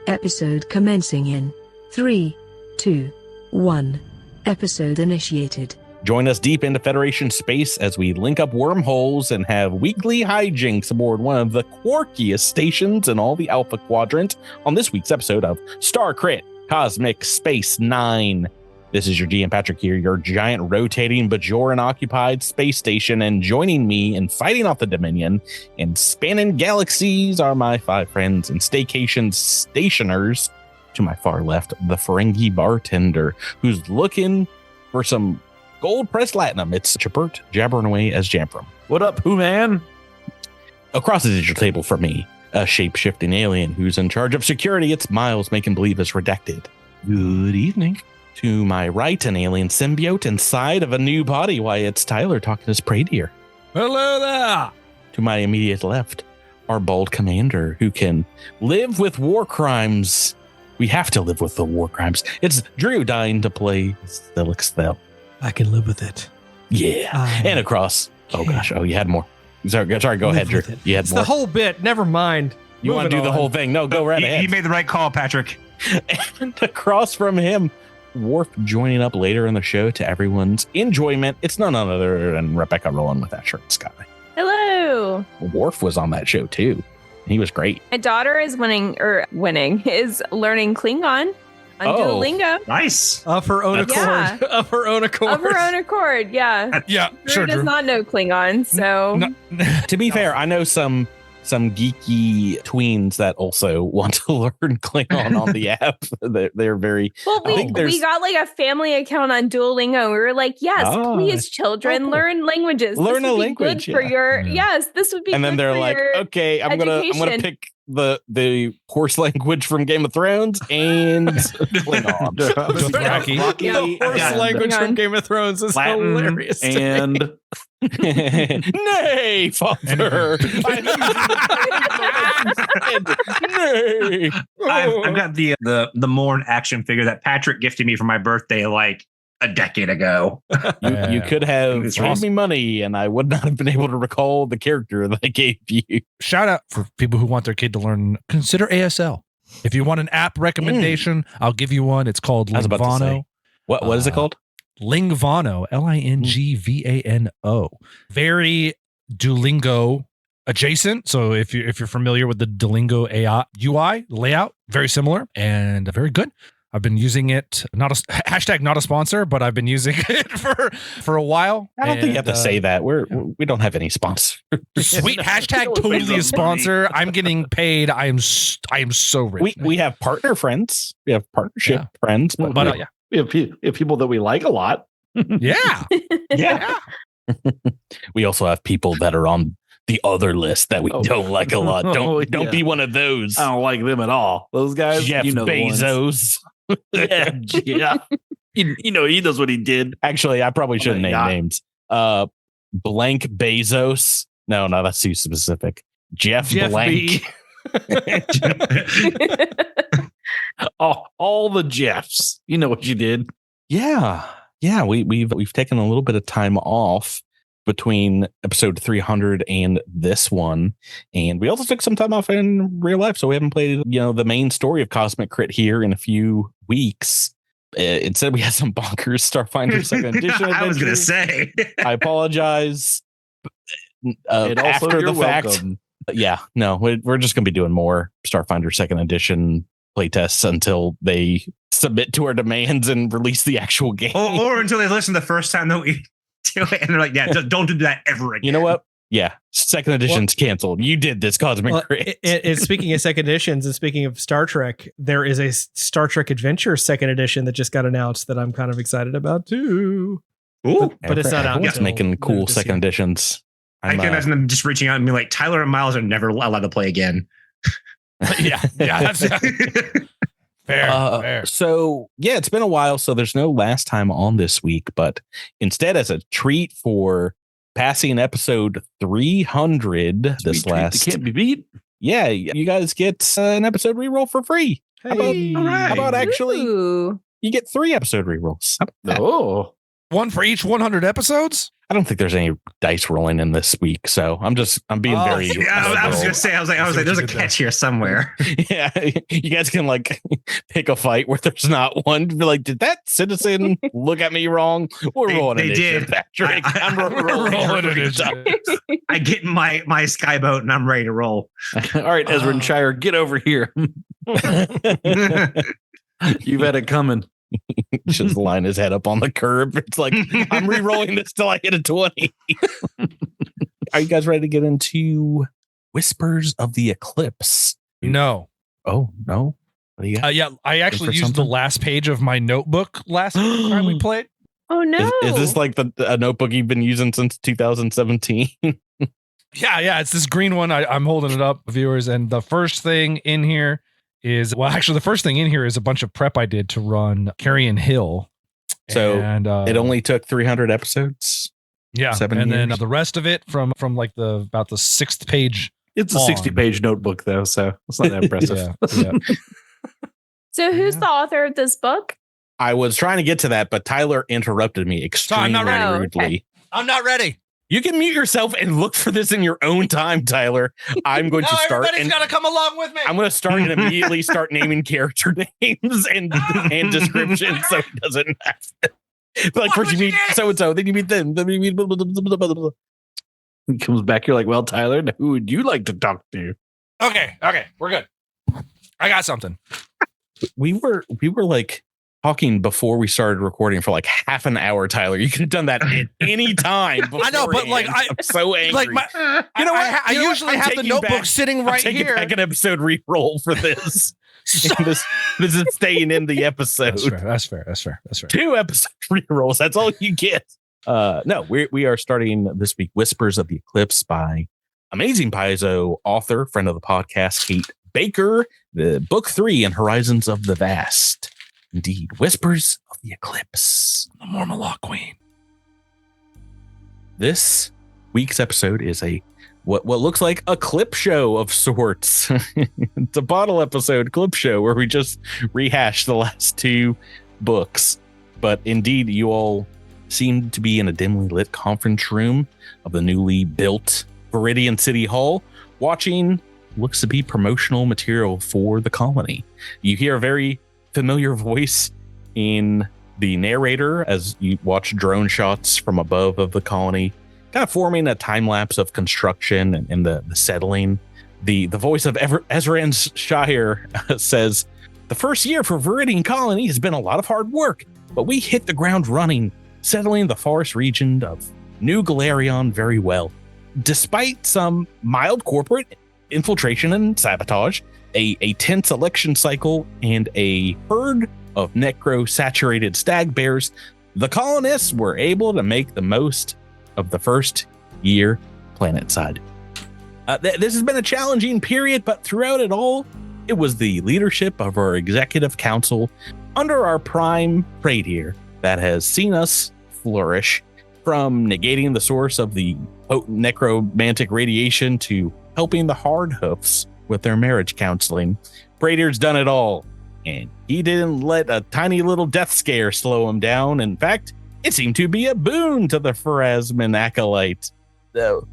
Episode commencing in 3, 2, 1. Episode initiated. Join us deep into Federation space as we link up wormholes and have weekly hijinks aboard one of the quirkiest stations in all the Alpha Quadrant on this week's episode of Star Crit Cosmic Space 9. This is your GM Patrick here, your giant rotating Bajoran-occupied space station, and joining me in fighting off the Dominion and spanning galaxies are my 5 friends and staycation stationers. To my far left, the Ferengi bartender, who's looking for some gold-pressed latinum. It's Chapert, jabbering away as Jamfram. What up, Pooh Man? Across the digital table from me, a shape-shifting alien who's in charge of security. It's Miles, making believe is redacted. Good evening. To my right, an alien symbiote inside of a new body. Why, it's Tyler talking to his prey deer. Hello there. To my immediate left, our bold commander who can live with war crimes. We have to live with the war crimes. It's Drew dying to play Stilix Thel. I can live with it. Yeah. And across. Oh, gosh. Oh, you had more. Sorry, go ahead, Drew. You had It's more. the whole bit. Never mind. You want to do the whole thing? No, go right ahead. You made the right call, Patrick. And across from him, Worf joining up later in the show to everyone's enjoyment. It's none other than Rebecca rolling with that shirt, Sky. Hello. Worf was on that show too. He was great. My daughter is learning Klingon on Duolingo. Nice. Of her own accord. Yeah. Of her own accord. Of her own accord, yeah. Yeah, Drew does not know Klingon, so To be fair, I know some geeky tweens that also want to learn Klingon on the app. They're very well. We got like a family account on Duolingo. We were like, yes, please, children, learn languages. Learn this a would be language good for your yes. This would be. And good then they're for like, your okay, I'm gonna pick the horse language from Game of Thrones and Klingon. The horse language from Game of Thrones is Latin hilarious. And nay, father. Nay. I've got the Morn action figure that Patrick gifted me for my birthday like a decade ago. You could have paid me money and I would not have been able to recall the character that I gave you. Shout out for people who want their kid to learn, consider ASL. If you want an app recommendation, I'll give you one. It's called Lingvano. What is it called? Lingvano, Lingvano. Very Duolingo adjacent. So if you're familiar with the Duolingo AI UI layout, very similar and very good. I've been using it, not a sponsor, but I've been using it for a while. I don't think you have to say that. We don't have any sponsors. Sweet hashtag totally a sponsor. I'm getting paid. I am so rich. We have partner friends. We have partnership friends, but we have people that we like a lot. Yeah. Yeah. We also have people that are on the other list that we don't like a lot. Don't be one of those. I don't like them at all. Those guys, Jeff Bezos. yeah. He knows what he did. Actually, I probably shouldn't name names. Blank Bezos. No, that's too specific. Jeff Blank. all the Jeffs. You know what you did. Yeah. We've taken a little bit of time off between episode 300 and this one, and we also took some time off in real life, so we haven't played the main story of Cosmic Crit here in a few weeks. Instead, we had some bonkers Starfinder second edition. I was gonna say, I apologize. After the fact, welcome. We're just gonna be doing more Starfinder second edition playtests until they submit to our demands and release the actual game, or until they listen the first time that we do it, and they're like, don't do that ever again. You know what? Yeah, second edition's canceled. You did this, Cosmic Crit. Speaking of second editions and speaking of Star Trek, there is a Star Trek Adventure second edition that just got announced that I'm kind of excited about too. Ooh, but it's not out. Everyone's making cool second editions. I can imagine them just reaching out and being like, Tyler and Miles are never allowed to play again. yeah, that's fair. So it's been a while, so there's no last time on this week, but instead, as a treat for passing episode 300, this can't be beat. Yeah, you guys get an episode reroll for free. Hey. How about actually Ooh. you get 3 episode rerolls? Oh, One for each 100 episodes? I don't think there's any dice rolling in this week, so I'm being very. Yeah, I was gonna say, I was like, there's a catch here somewhere. Yeah, you guys can like pick a fight where there's not one. Be like, did that citizen look at me wrong? We're rolling they initiative, did. Patrick. I'm rolling initiative. I get in my skyboat and I'm ready to roll. All right, Ezra and Shire, get over here. You've had it coming. Just line his head up on the curb. It's like, I'm re-rolling this till I hit a 20. Are you guys ready to get into Whispers of the Eclipse? No. Oh, no. What do you got? Yeah, I actually used the last page of my notebook last time we played. Oh no! Is this like a notebook you've been using since 2017? Yeah. It's this green one. I'm holding it up, viewers. And the first thing in here is, well, actually, the first thing in here is a bunch of prep I did to run Carrion Hill. So and, it only took 300 episodes. Yeah, 7 and years. then the rest of it from like about the 6th page. It's a 60-page notebook, though, so it's not that impressive. Yeah. So who's the author of this book? I was trying to get to that, but Tyler interrupted me extremely I'm not ready. rudely. Okay. I'm not ready. You can mute yourself and look for this in your own time, Tyler. I'm going to start. Everybody's got to come along with me. I'm going to start and immediately start naming character names and descriptions so it doesn't have to. Like, first you meet so-and-so, then you meet them, then you meet blah, blah, blah, blah, blah, blah. He comes back, you're like, well, Tyler, who would you like to talk to? Okay, we're good. I got something. We were like talking before we started recording for like half an hour, Tyler. You could have done that at any time. I know, but like I'm so angry. Like you know what? I usually have the notebook sitting right I'm here. back an episode re-roll for this. this is staying in the episode. That's fair. 2 episode re-rolls. That's all you get. No, we are starting this week Whispers of the Eclipse by amazing Paizo author, friend of the podcast, Kate Baker, the book 3 in Horizons of the Vast. Indeed, Whispers of the Eclipse. The Mormoloch Queen. This week's episode is what looks like a clip show of sorts. It's a bottle episode clip show where we just rehash the last 2 books. But indeed, you all seem to be in a dimly lit conference room of the newly built Veridian City Hall, watching looks to be promotional material for the colony. You hear a very familiar voice in the narrator as you watch drone shots from above of the colony, kind of forming a time lapse of construction and the settling. The voice of Ezra Shire says, "The first year for Veridian Colony has been a lot of hard work, but we hit the ground running, settling the forest region of New Galarion very well. Despite some mild corporate infiltration and sabotage, a tense election cycle, and a herd of necro-saturated stag bears, the colonists were able to make the most of the first year planetside. This has been a challenging period, but throughout it all, it was the leadership of our executive council under our prime praetor that has seen us flourish, from negating the source of the potent necromantic radiation to helping the hard hoofs with their marriage counseling. Praetor's done it all, and he didn't let a tiny little death scare slow him down. In fact, it seemed to be a boon to the Pharasman acolyte.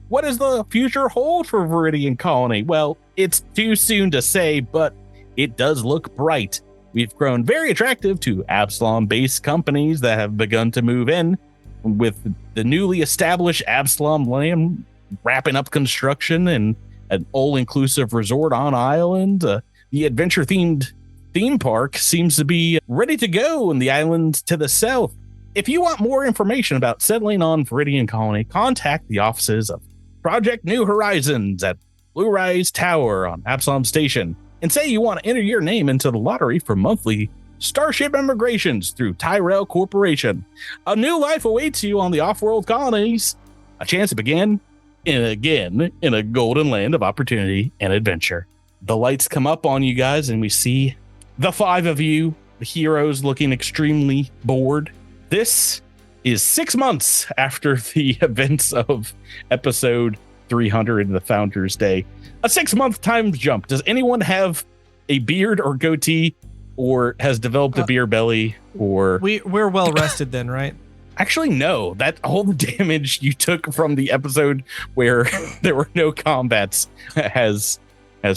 What does the future hold for Veridian Colony? Well, it's too soon to say, but it does look bright. We've grown very attractive to Absalom-based companies that have begun to move in, with the newly established Absalom land wrapping up construction and an all-inclusive resort on island. The adventure-themed theme park seems to be ready to go in the islands to the south. If you want more information about settling on Veridian Colony, contact the offices of Project New Horizons at Blue Rise Tower on Absalom Station, and say you want to enter your name into the lottery for monthly starship immigrations through Tyrell Corporation. A new life awaits you on the off-world colonies. A chance to begin again in a golden land of opportunity and adventure. The lights come up on you guys, and we see the 5 of you, the heroes, looking extremely bored. This is 6 months after the events of episode 300, the Founders Day. A 6-month time jump. Does anyone have a beard or goatee, or has developed a beer belly? Or we're well rested then, right? Actually, no. That all the damage you took from the episode where there were no combats has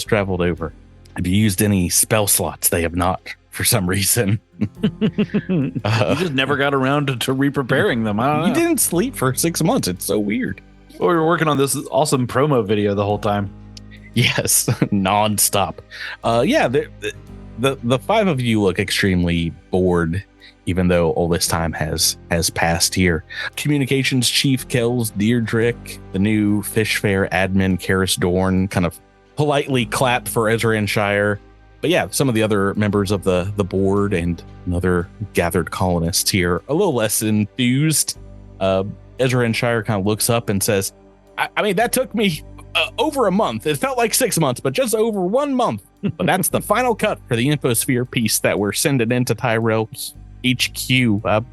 traveled over. Have you used any spell slots? They have not, for some reason. You just never got around to re-preparing them. I don't know. You didn't sleep for 6 months. It's so weird. Well, we were working on this awesome promo video the whole time. Yes, nonstop. The five of you look extremely bored, even though all this time has passed here. Communications Chief Kells Deirdrick, the new Fishfair admin Karis Dorn, kind of politely clapped for Ezra Shire. But yeah, some of the other members of the board and other gathered colonists here a little less enthused. Ezra Shire kind of looks up and says, I mean, that took me over a month. It felt like 6 months, but just over 1 month. But that's the final cut for the Infosphere piece that we're sending into Tyrell's HQ. What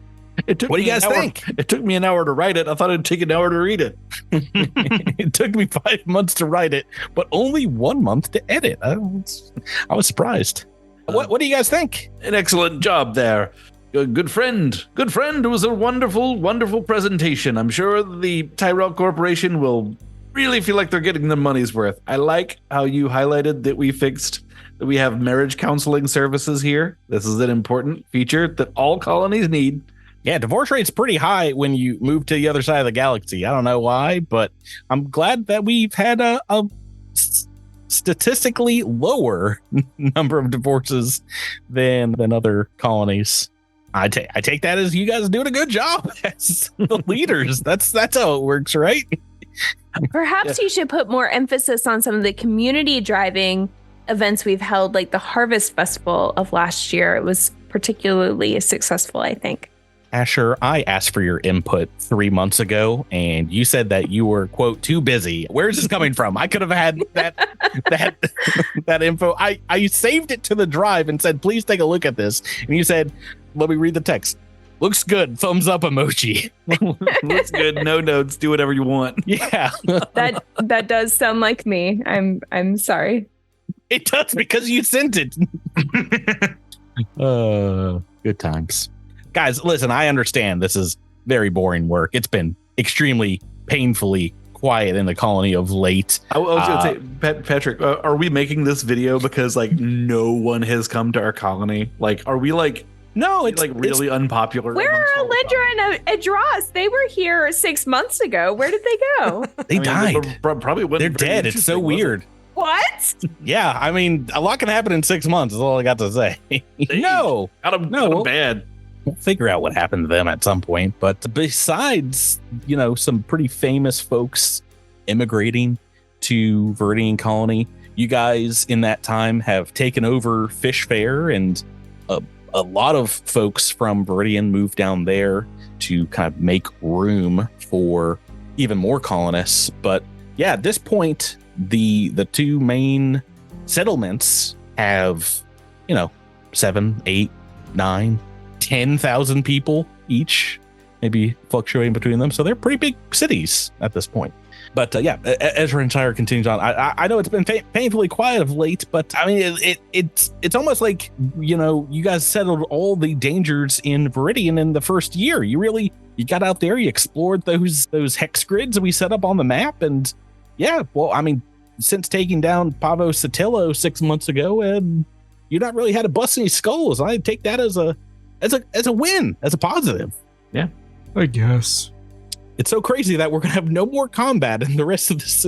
do you guys think? It took me an hour to write it. I thought it'd take an hour to read it. It took me 5 months to write it, but only 1 month to edit. I was surprised. What do you guys think? An excellent job there. Good friend. Good friend. It was a wonderful, wonderful presentation. I'm sure the Tyrell Corporation will really feel like they're getting their money's worth. I like how you highlighted that we have marriage counseling services here. This is an important feature that all colonies need. Yeah, divorce rate's pretty high when you move to the other side of the galaxy. I don't know why, but I'm glad that we've had a statistically lower number of divorces than other colonies. I take that as you guys are doing a good job as the leaders. That's how it works, right? Perhaps you should put more emphasis on some of the community driving events we've held, like the Harvest Festival of last year. It was particularly successful, I think. Asher, I asked for your input 3 months ago, and you said that you were, quote, too busy. Where is this coming from? I could have had that info. I saved it to the drive and said, please take a look at this. And you said, let me read the text. Looks good. Thumbs up emoji. Looks good. No notes. Do whatever you want. Yeah. That does sound like me. I'm sorry. It does because you sent it. Good times. Guys, listen, I understand this is very boring work. It's been extremely painfully quiet in the colony of late. I was going to say, Patrick, are we making this video because like no one has come to our colony? Like, are we like... No, it's like really unpopular. Where are Alindra and Adras? They were here 6 months ago. Where did they go? They died. Probably they're dead. It's so weird. What? Yeah, I mean, a lot can happen in 6 months is all I got to say. No, bad. We'll figure out what happened to them at some point. But besides, some pretty famous folks immigrating to Veridian Colony, you guys in that time have taken over Fishfair, and a lot of folks from Veridian moved down there to kind of make room for even more colonists. But yeah, at this point, the two main settlements have, 7, 8, 9, 10,000 people each, maybe fluctuating between them. So they're pretty big cities at this point. But Ezra Shire continues on. I know it's been painfully quiet of late, but I mean, it's almost like, you guys settled all the dangers in Veridian in the first year. You got out there, you explored those hex grids we set up on the map. And yeah, well, I mean, since taking down Pavo Sotillo 6 months ago, you not really had to bust any skulls. I take that as a win, as a positive. Yeah, I guess. It's so crazy that we're going to have no more combat in the rest of this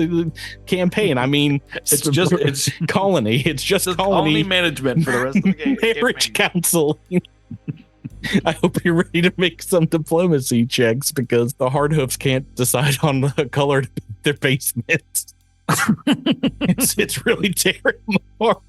campaign. I mean, it's colony. It's just colony management for the rest of the game. Marriage council. I hope you're ready to make some diplomacy checks because the hardhoofs can't decide on the color of their basement. It's really tearing them apart.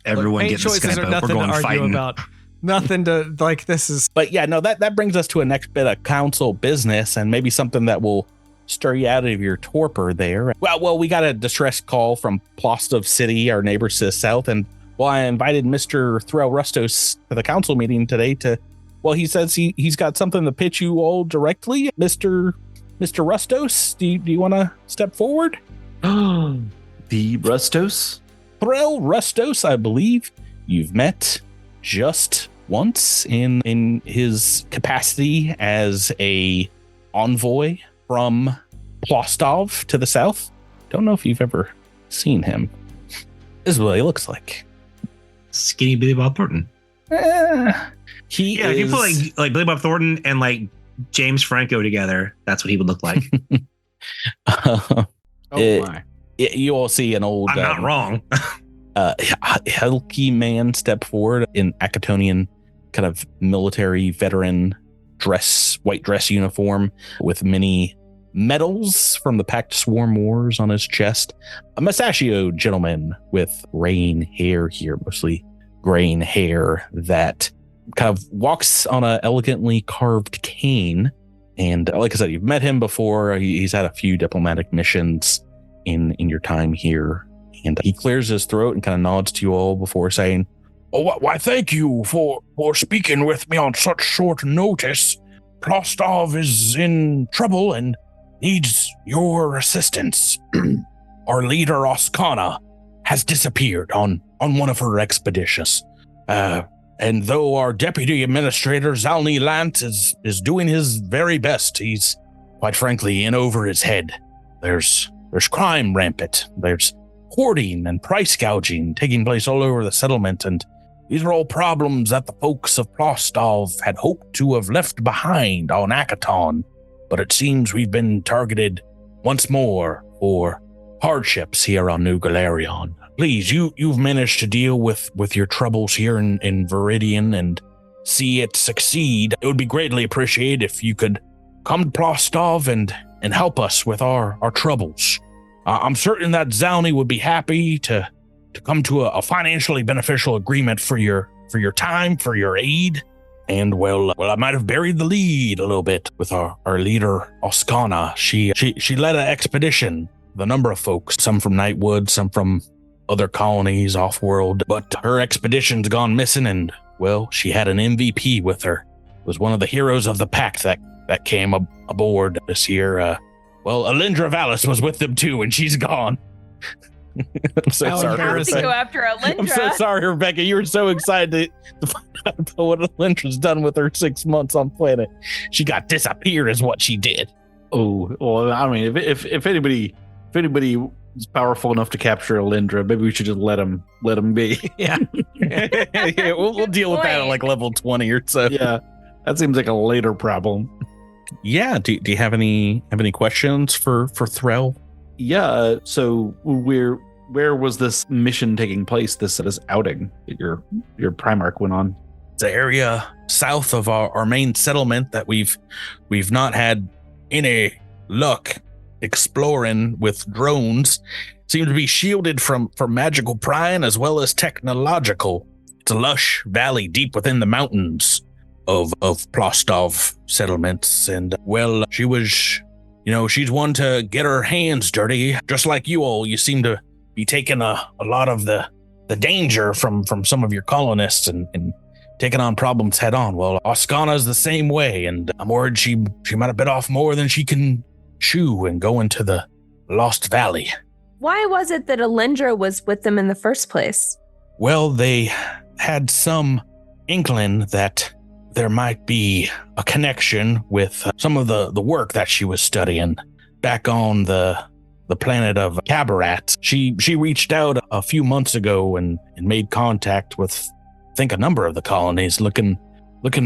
Everyone get the choices Skype are up. We're nothing going to argue fighting. about. Nothing to like. This is. But yeah, no, that brings us to a next bit of council business and maybe something that will stir you out of your torpor there. Well, we got a distress call from Plaustov City, our neighbors to the south, and I invited Mr. Threll Rustos to the council meeting today he says he's got something to pitch you all directly. Mr. Rustos, do you want to step forward? The Rustos? Threll Rustos, I believe you've met just once in his capacity as a envoy from Plaustov to the south. Don't know if you've ever seen him. This is what he looks like. Skinny Billy Bob Thornton. He If you put like Billy Bob Thornton and like James Franco together, that's what he would look like. My. You all see an old I'm not wrong. hulky man step forward in Acatonian kind of military veteran white dress uniform with many medals from the Pact Swarm Wars on his chest. A mustachioed gentleman with graying hair here, mostly graying hair, that kind of walks on a elegantly carved cane. And like I said, you've met him before. He's had a few diplomatic missions in your time here. And he clears his throat and kind of nods to you all before saying, "Oh, why, thank you for speaking with me on such short notice. Plaustov is in trouble and needs your assistance. Our leader, Oskana, has disappeared on one of her expeditions. And though our deputy administrator, Zalni Lant, is doing his very best, he's, quite frankly, in over his head. There's crime rampant. There's hoarding and price gouging taking place all over the settlement, and these are all problems that the folks of Plaustov had hoped to have left behind on Akaton, but it seems we've been targeted once more for hardships here on New Galarion. Please, you've managed to deal with your troubles here in Veridian and see it succeed. It would be greatly appreciated if you could come to Plaustov and help us with our troubles. I'm certain that Zalni would be happy to come to a financially beneficial agreement for your time, for your aid. And well, I might have buried the lead a little bit with our leader, Oskana. She led an expedition, the number of folks, some from Nightwood, some from other colonies off-world, but her expedition's gone missing, and well, she had an MVP with her. It was one of the heroes of the Pact that came aboard this year. Well, Alindra Valis was with them too, and she's gone. I'm so sorry. I have to go after Alindra. I'm so sorry, Rebecca. You were so excited to find out about what Alindra's done with her 6 months on planet. She got disappeared is what she did. Oh, well, I mean, if anybody is powerful enough to capture Alindra, maybe we should just let him be. Yeah. Yeah, we'll deal with that at like level 20 or so. Yeah. That seems like a later problem. Yeah. Do you have any questions for Threll? Yeah. So where was this mission taking place? This outing that your Primarch went on? It's an area south of our main settlement that we've not had any luck exploring with drones. Seem to be shielded from magical prying as well as technological. It's a lush valley deep within the mountains of Plaustov settlements, and well, she was, she's one to get her hands dirty, just like you all. You seem to be taking a lot of the danger from some of your colonists and taking on problems head on. Well, Oskana's the same way, and I'm worried she might have bit off more than she can chew and go into the Lost Valley. Why was it that Alindra was with them in the first place? Well, they had some inkling that there might be a connection with some of the work that she was studying back on the planet of Cabaret. She reached out a few months ago and made contact with, I think, a number of the colonies looking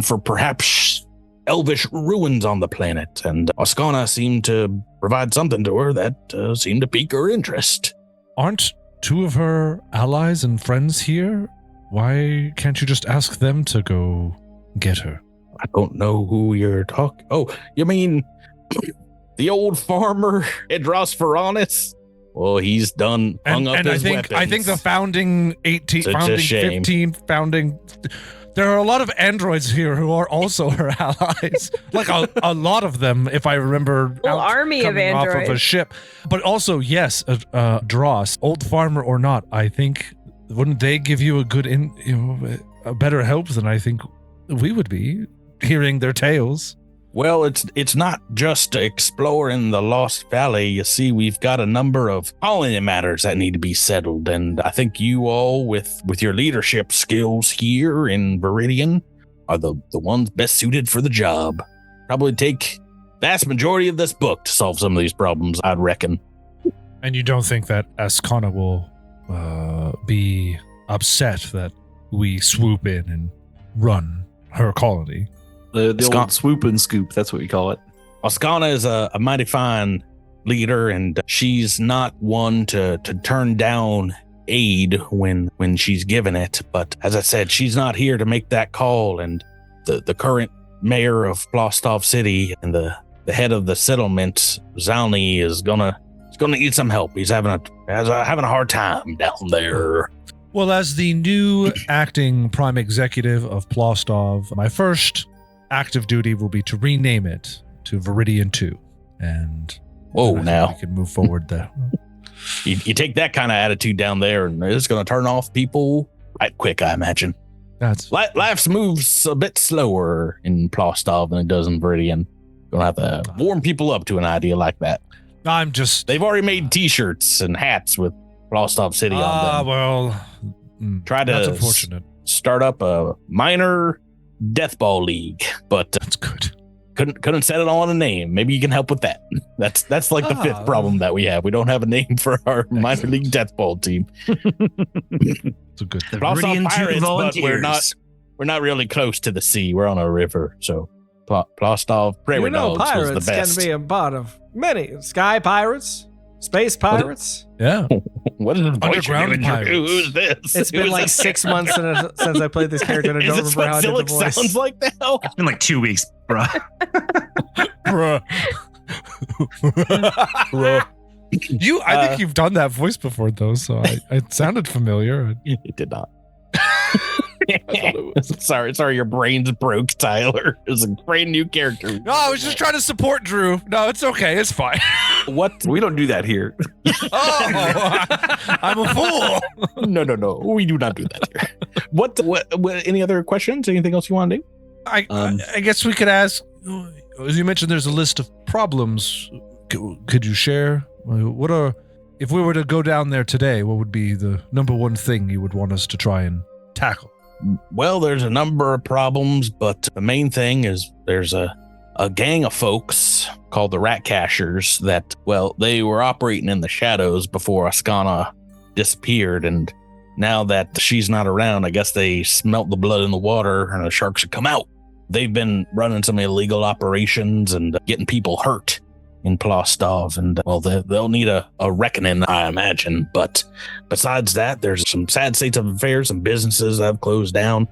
for perhaps elvish ruins on the planet, and Oskana seemed to provide something to her that seemed to pique her interest. Aren't two of her allies and friends here? Why can't you just ask them to go get her? I don't know who you're talking. Oh, you mean the old farmer Idros Veranis? Well, he's hung up his weapons. I think the founding 18, founding 15, founding. There are a lot of androids here who are also her allies. Like a lot of them, if I remember. Whole army of androids. Off of a ship. But also, yes, Dross, old farmer or not, I think, wouldn't they give you a better help than I think we would be, hearing their tales? Well, it's not just exploring the Lost Valley. You see, we've got a number of colony matters that need to be settled, and I think you all, with your leadership skills here in Veridian, are the ones best suited for the job. Probably take vast majority of this book to solve some of these problems, I'd reckon. And you don't think that Oskana will be upset that we swoop in and run her colony? The old swoop and scoop, that's what we call it. Oskana is a mighty fine leader, and she's not one to turn down aid when she's given it. But as I said, she's not here to make that call, and the current mayor of Plaustov City and the head of the settlement, Zalni, is gonna need some help. He's having a hard time down there. Well, as the new acting prime executive of Plaustov, my first active duty will be to rename it to Veridian 2. And now we can move forward there. You take that kind of attitude down there, and it's going to turn off people right quick, I imagine. Life moves a bit slower in Plaustov than it does in Veridian. Going to have to warm people up to an idea like that. They've already made T-shirts and hats with Plaustov City on them. Well, Try to that's unfortunate. Start up a minor deathball league, but That's good. couldn't settle on a name. Maybe you can help with that. That's like the fifth problem that we have. We don't have a name for our minor league deathball team. It's a good The thing. Veridian Pirates, but volunteers. we're not really close to the sea. We're on a river, so Plaustov Prairie Dogs was pirates the best. can be a part of many sky pirates, space pirates. Yeah. What is this voice Underground you're doing, Drew? pirates. Who's this? It's been Who's like that? 6 months since I played this character, and I Is don't this remember how I what did the Zillick voice. sounds like now? It's been like 2 weeks, bro. Bruh. I think you've done that voice before, though, so it sounded familiar. It did not. Sorry, your brain's broke, Tyler. It was a brand new character. No, I was just trying to support Drew. No, it's okay. It's fine. What? We don't do that here. Oh, I'm a fool. No. We do not do that here. What? Any other questions? Anything else you want to do? I guess we could ask, as you mentioned, there's a list of problems. Could you share? If we were to go down there today, what would be the number one thing you would want us to try and tackle? Well, there's a number of problems, but the main thing is there's a gang of folks called the Rat Cashers that, well, they were operating in the shadows before Oskana disappeared, and now that she's not around, I guess they smelt the blood in the water and the sharks should come out. They've been running some illegal operations and getting people hurt in Plaustov, and well, they'll need a reckoning, I imagine. But besides that, there's some sad states of affairs, some businesses that have closed down,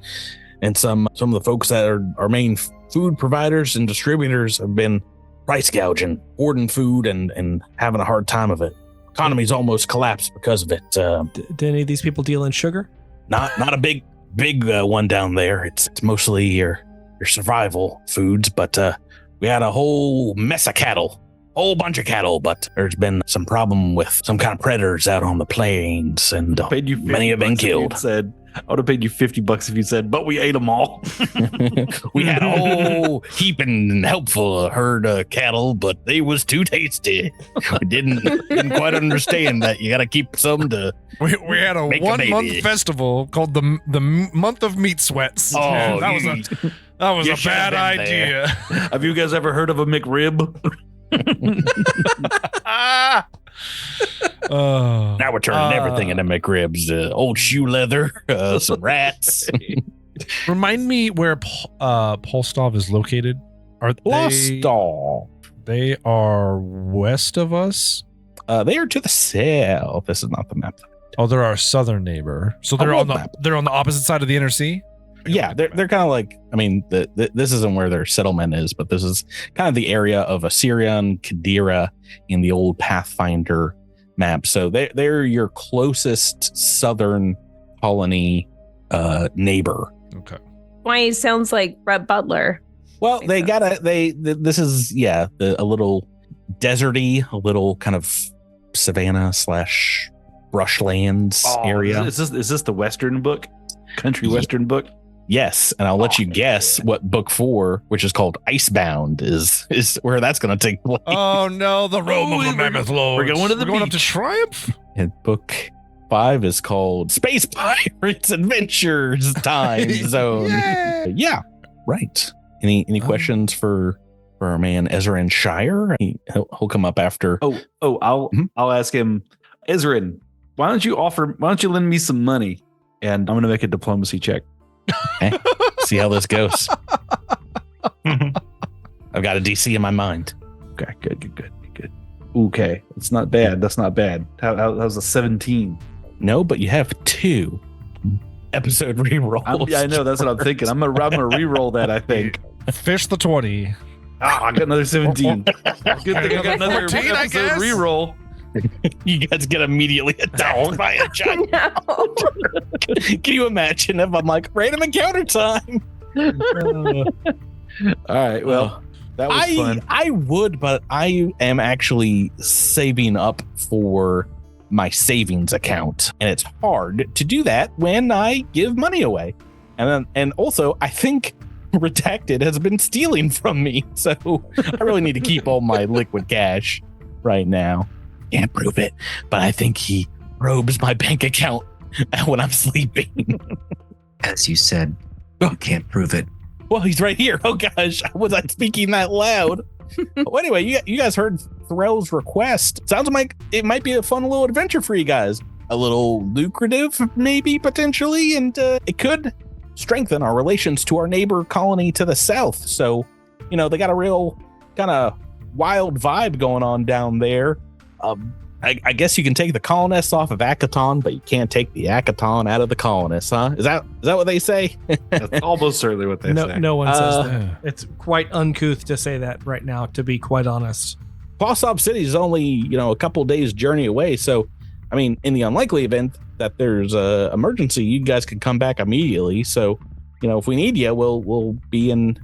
and some of the folks that are our main food providers and distributors have been price gouging, hoarding food, and having a hard time of it. Economy's almost collapsed because of it. Did any of these people deal in sugar? Not a big one down there. It's mostly your survival foods, but we had a whole mess of cattle. Whole bunch of cattle, but there's been some problem with some kind of predators out on the plains, and Paid you many have been killed. I would have paid you $50 if you said, but we ate them all. We had a whole heaping helpful herd of cattle, but they was too tasty. We didn't quite understand that you got to keep some to. We had a Make a 1 baby. month festival called the month of meat sweats. Oh, that was you a should bad have been idea. Have you guys ever heard of a McRib? Now we're turning everything into McRibs. Old shoe leather, some rats. Remind me where Plaustov is located. Are Plaustov. They are west of us. They are to the south. This is not the map. Oh, they're our southern neighbor. So they're on map. they're on the opposite side of the inner sea. Yeah, they're kind of like, I mean, this isn't where their settlement is, but this is kind of the area of Assyria and Kadira in the old Pathfinder map. So they're your closest southern colony neighbor. Okay. Why it sounds like Brett Butler. Well, this is a little deserty, a little kind of savanna / brushlands area. Is this the Western book? Country Western book? Yes, and I'll let you guess what book 4, which is called Icebound, is where that's going to take place. Oh no, the Rome of the Mammoth Lords. We're going to the going up to beach. Triumph. And book 5 is called Space Pirates Adventures Time Zone. Yay! Yeah. Right. Any questions for our man Ezrin Shire? He'll come up after. I'll ask him, Ezrin, why don't you lend me some money? And I'm gonna make a diplomacy check. Okay. See how this goes. I've got a DC in my mind. Okay, good. Okay, it's not bad. That's not bad. How's a 17? No, but you have 2 episode rerolls. I know. That's what I'm thinking. I'm gonna re-roll that. I think. Fish the 20. I got another 17. Good thing I got another 14, I episode guess. re-roll. You guys get immediately attacked by a giant. No. Can you imagine if I'm like, random encounter time? All right. Well, that was fun. I would, but I am actually saving up for my savings account, and it's hard to do that when I give money away. And also, I think Redacted has been stealing from me, so I really need to keep all my liquid cash right now. Can't prove it, but I think he probes my bank account when I'm sleeping. As you said, you can't prove it. Well, he's right here. Oh gosh, was I speaking that loud? Well, anyway, you guys heard Threll's request. Sounds like it might be a fun little adventure for you guys. A little lucrative, maybe, potentially, and it could strengthen our relations to our neighbor colony to the south. So, they got a real kind of wild vibe going on down there. I guess you can take the colonists off of Akaton, but you can't take the Akaton out of the colonists, huh? Is that what they say? That's almost certainly what they say. No one says that. It's quite uncouth to say that right now, to be quite honest. Plaustov City is only, a couple days journey away. So, I mean, in the unlikely event that there's a emergency, you guys can come back immediately. So, if we need you, we'll be in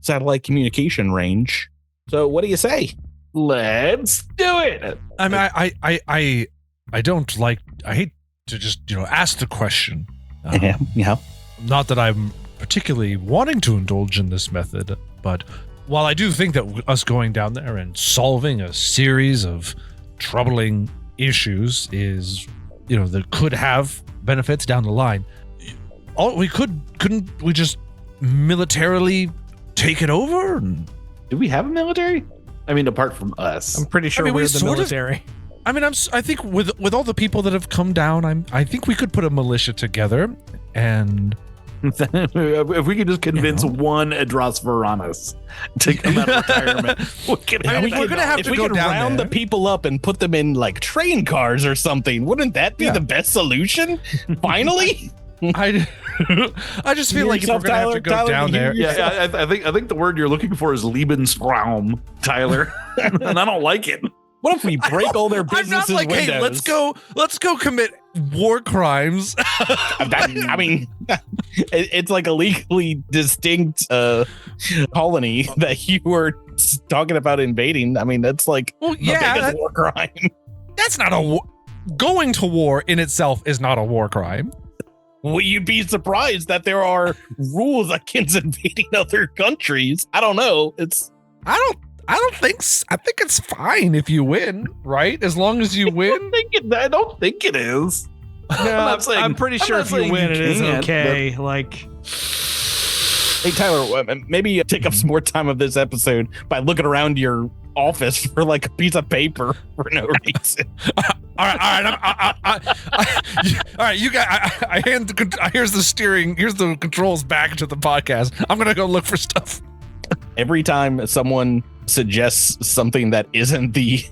satellite communication range. So, what do you say? Let's do it. I mean, I don't like. I hate to just ask the question. Yeah. Not that I'm particularly wanting to indulge in this method, but while I do think that us going down there and solving a series of troubling issues is, that could have benefits down the line, couldn't we just militarily take it over? Do we have a military? I mean, apart from us. I'm pretty sure we're the military. I think with all the people that have come down, I think we could put a militia together, and if we could just convince one Adros Varanus to come out of retirement, we're gonna have to go down round there. the people up and put them in like train cars or something. Wouldn't that be the best solution? Finally. I just feel like if we're gonna have to go down there. Yeah, I think the word you're looking for is Lebensraum, Tyler, and I don't like it. What if we break all their businesses' I'm not like, windows? hey, let's go commit war crimes. I mean, it's like a legally distinct colony that you were talking about invading. I mean, that's like the biggest war crime. That's not a war. Going to war in itself is not a war crime. Well, you'd be surprised that there are rules against invading other countries. I don't know. I don't think so. I think it's fine if you win, right? As long as you win. I don't think it is. No, I'm pretty sure if you win, it is okay. Hey, Tyler, maybe take up some more time of this episode by looking around your office for like a piece of paper for no reason. All right. You got. Here's the steering. Here's the controls back to the podcast. I'm gonna go look for stuff. Every time someone suggests something that isn't the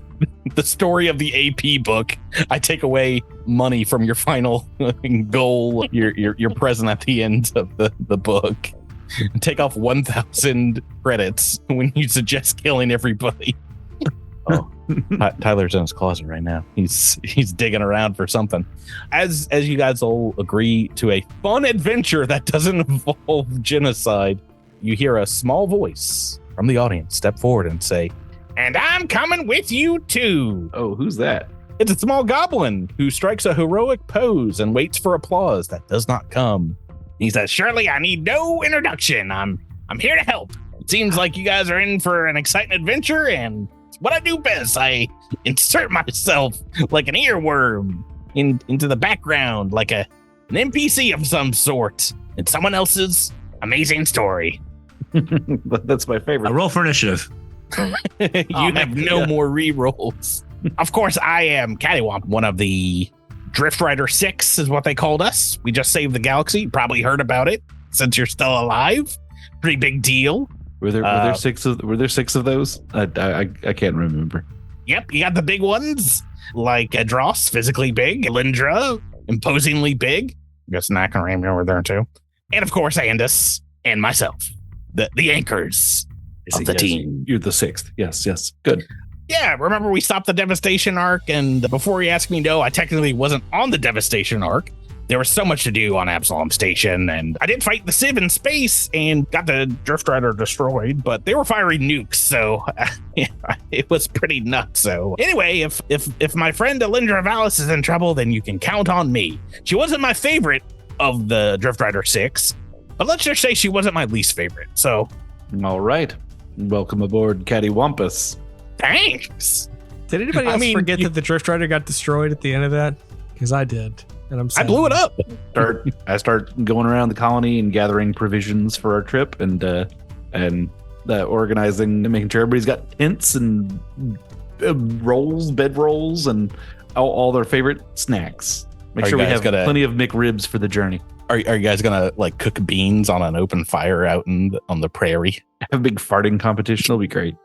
story of the AP book, I take away money from your final goal, your present at the end of the book. Take off 1,000 credits when you suggest killing everybody. Oh, Tyler's in his closet right now. He's digging around for something. As you guys all agree to a fun adventure that doesn't involve genocide, you hear a small voice from the audience step forward and say, "And I'm coming with you too." Oh, who's that? It's a small goblin who strikes a heroic pose and waits for applause that does not come. He says, "Surely I need no introduction. I'm here to help. It seems like you guys are in for an exciting adventure, and what I do best, I insert myself like an earworm into the background, like an NPC of some sort in someone else's Amazing story. That's my A favorite. roll for initiative. You have no more re-rolls. Of course, I am Cattywomp, one of the Drift Rider 6 is what they called us. We just saved the galaxy. You probably heard about it since you're still alive. Pretty big deal. Were there 6 of those? I can't remember. Yep, you got the big ones like Edros, physically big, Lindra, imposingly big. I guess Nakarami over there too. And of course, Andis and myself, the anchors of the team. You're the 6th. Yes. Good. Yeah, remember we stopped the Devastation arc, and before you ask me, no, I technically wasn't on the Devastation arc. There was so much to do on Absalom Station, and I did fight the Civ in space and got the Drift Rider destroyed, but they were firing nukes, so it was pretty nuts. So anyway, if my friend Alindra Valis is in trouble, then you can count on me. She wasn't my favorite of the Drift Rider 6, but let's just say she wasn't my least favorite. So All right. Welcome aboard, Cattywampus. thanks. Did anybody else forget that the Drift Rider got destroyed at the end of that? Because I did. And I'm I sad. blew it up. I start going around the colony and gathering provisions for our trip and organizing and making sure everybody's got tents and bed rolls and all their favorite snacks. Make Are sure you we guys have gonna- plenty of McRibs for the journey. Are you guys gonna like cook beans on an open fire out on the prairie? Have a big farting competition. It'll be great.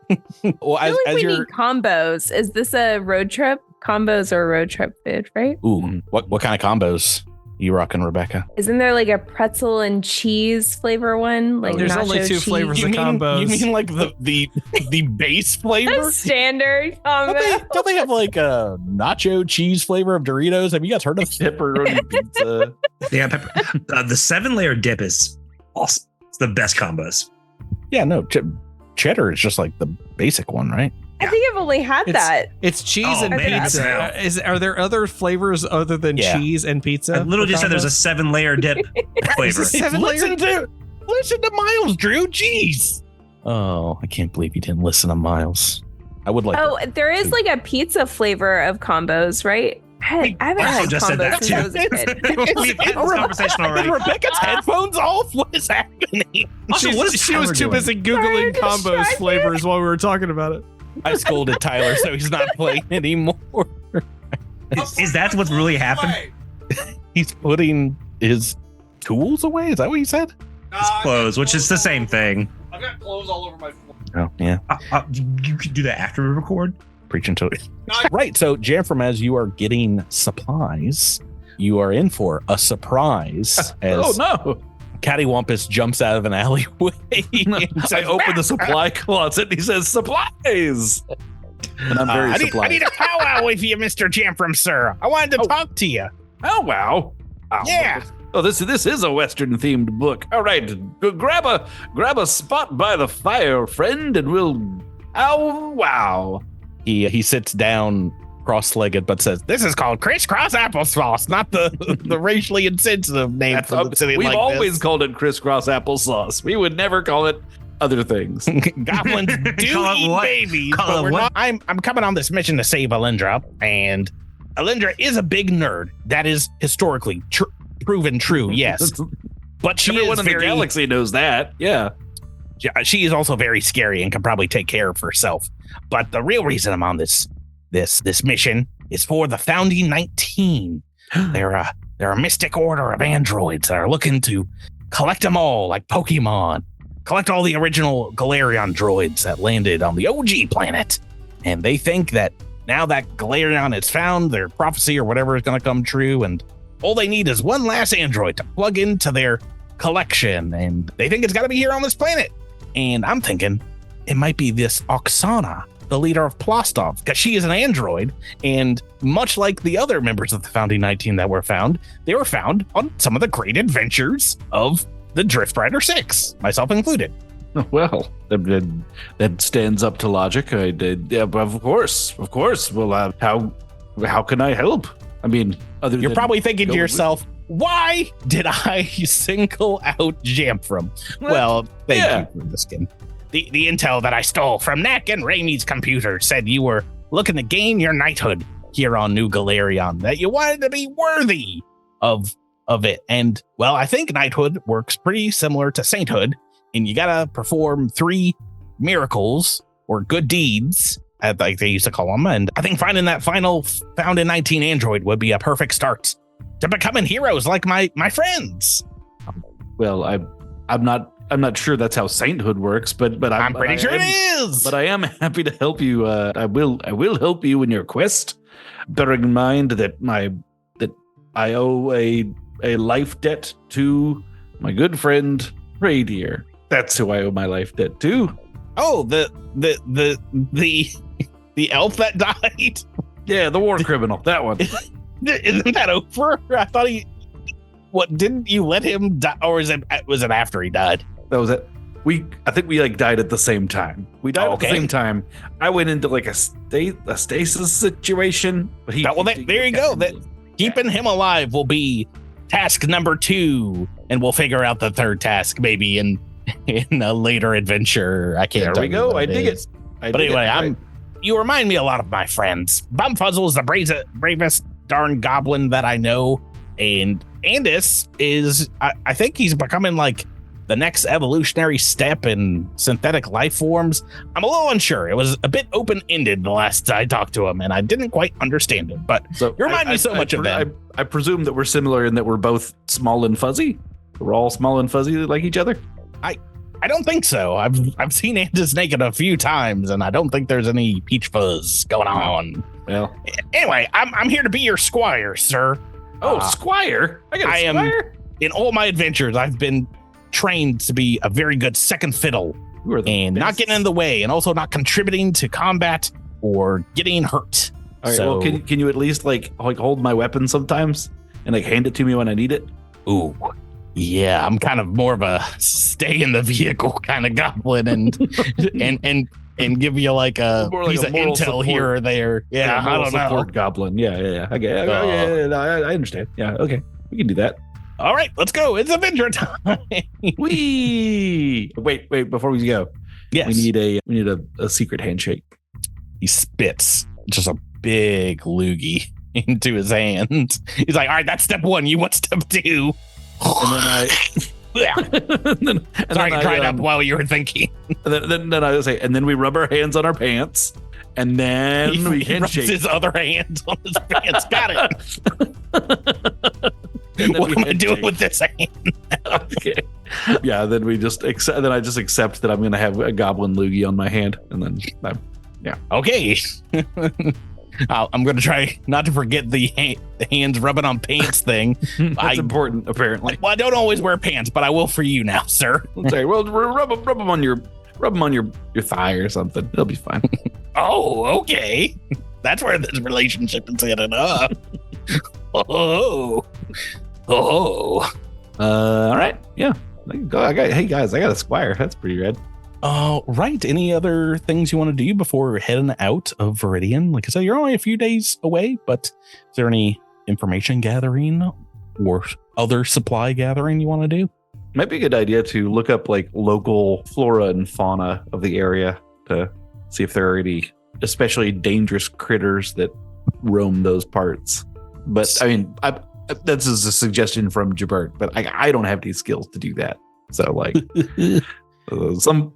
Well, I feel like we you're need combos. Is this a road trip? Combos or road trip food, right? ooh, what kind of combos you rocking, Rebecca? Isn't there like a pretzel and cheese flavor one? Like There's nacho only 2 cheese? flavors of combos. You mean like the base flavor? A standard combo. Don't they have like a nacho cheese flavor of Doritos? Have you guys heard of it? Pepperoni pizza. Yeah, pepper. The 7-layer dip is awesome. It's the best combos. Yeah, no, cheddar is just like the basic one, right? I think I've only had that. It's cheese Oh, and man, pizza. that's Are there other flavors other than Yeah. cheese and pizza? I literally for just said there's a combos? 7-layer dip flavor. Is it 7-layer? Listen to Miles, Drew. Jeez. Oh, I can't believe you didn't listen to Miles. I would like. Oh, there is like a pizza flavor of combos, right? I haven't also had just said combos that since I too. was a kid. We've had this conversation already. Rebecca's headphones off. What is happening? Also, what is She was Tyler too doing? busy Googling Sorry, combos distracted. flavors while we were talking about it. I scolded Tyler, so he's not playing anymore. Is that what's really happened? He's putting his tools away. Is that what you said? It's clothes, which is the same thing. I've got clothes all over my floor. Oh, yeah. You could do that after we record. Preaching to it. Right. So, Jamfram, as you are getting supplies, you are in for a surprise. As no. Cattywampus jumps out of an alleyway. and I says, open the supply closet and he says, supplies. And I'm very I supplied. need a powwow with you, Mr. Jamfram, sir. I wanted to talk to you. Oh, wow. Oh, Yeah. Oh, this is a Western themed book. All right, grab a spot by the fire, friend, and we'll. Oh, wow. He sits down cross-legged, but says, "This is called crisscross applesauce, not the racially insensitive name for the city. We've like always this. called it crisscross applesauce. We would never call it other things. Goblins do Call it eat what? babies, Call but it we're what? not. I'm coming on this mission to save Alindra, and Alindra is a big nerd. That is historically proven true. Yes, but she Everyone is in the very. galaxy knows that. Yeah. She is also very scary and can probably take care of herself. But the real reason I'm on this mission is for the Founding 19. They're a mystic order of androids that are looking to collect them all like Pokemon. Collect all the original Galarian droids that landed on the OG planet. And they think that now that Galarian is found, their prophecy or whatever is going to come true. And all they need is one last android to plug into their collection. And they think it's got to be here on this planet. And I'm thinking it might be this Oksana, the leader of Plaustov, because she is an android. And much like the other members of the Founding 19 that were found, they were found on some of the great adventures of the Drift Rider 6, myself included. Well, that stands up to logic. Of course. Well, how can I help? I mean, other You're than probably thinking to go- yourself, why did I single out Jamfram? Well, thank you for the skin. The intel that I stole from Nak and Raimi's computer said you were looking to gain your knighthood here on New Galarian, that you wanted to be worthy of of it. And well, I think knighthood works pretty similar to sainthood, and you gotta perform 3 miracles or good deeds, like they used to call them. And I think finding that final found in 19 android would be a perfect start to becoming heroes like my friends. Well, I'm not sure that's how sainthood works, but I'm pretty sure it is. But I am happy to help you. I will help you in your quest, bearing in mind that I owe a life debt to my good friend Radier. That's who I owe my life debt to. Oh, the elf that died. Yeah, the war criminal. That one. Isn't that over? I thought didn't you let him die, or was it after he died? That was it. I think we died at the same time. We died at the same time. I went into like a stasis situation. But there you go. Keeping him alive will be task number 2, and we'll figure out the third task maybe in a later adventure. I can't. There we go. I dig it. But anyway, you remind me a lot of my friends. Bumfuzzle is the bravest darn goblin that I know, and Andis is. I think he's becoming like the next evolutionary step in synthetic life forms. I'm a little unsure. It was a bit open-ended the last I talked to him, and I didn't quite understand it. But you remind me so much of them. I presume that we're similar in that we're both small and fuzzy. We're all small and fuzzy like each other. I don't think so. I've seen Andis naked a few times, and I don't think there's any peach fuzz going on. Well, anyway, I'm here to be your squire, sir. Oh, squire! I got a squire? In all my adventures, I've been trained to be a very good second fiddle and not getting in the way, and also not contributing to combat or getting hurt. All right, well, can you at least like hold my weapon sometimes and hand it to me when I need it? Ooh, yeah, I'm kind of more of a stay in the vehicle kind of goblin, and and give you like a piece of intel support here or there. Yeah, I don't know. Goblin. Yeah. Okay, I understand. Yeah, okay, we can do that. All right, let's go. It's adventure time. Wee! Wait, before we go. Yes. We need a secret handshake. He spits just a big loogie into his hand. He's like, all right, that's step 1. You want step 2. And then Sorry, I tried up while you were thinking. Then I would say, and then we rub our hands on our pants, and then we handshake. Rubs his other hand on his pants. Got it. What am I doing with this hand? Okay. Yeah, then we just accept. Then I just accept that I'm going to have a goblin loogie on my hand, and then yeah. Okay. I'm going to try not to forget the hands rubbing on pants thing. That's important, apparently. Well, I don't always wear pants, but I will for you now, sir. Sorry. Well, rub them on your thigh or something. It'll be fine. Oh, okay. That's where this relationship is headed up. Oh. All right. Yeah. Hey guys, I got a squire. That's pretty rad. Right. Any other things you want to do before we're heading out of Veridian? Like I said, you're only a few days away, but is there any information gathering or other supply gathering you want to do? Might be a good idea to look up local flora and fauna of the area to see if there are any especially dangerous critters that roam those parts. But I mean, that's a suggestion from Jabert, but I don't have any skills to do that. So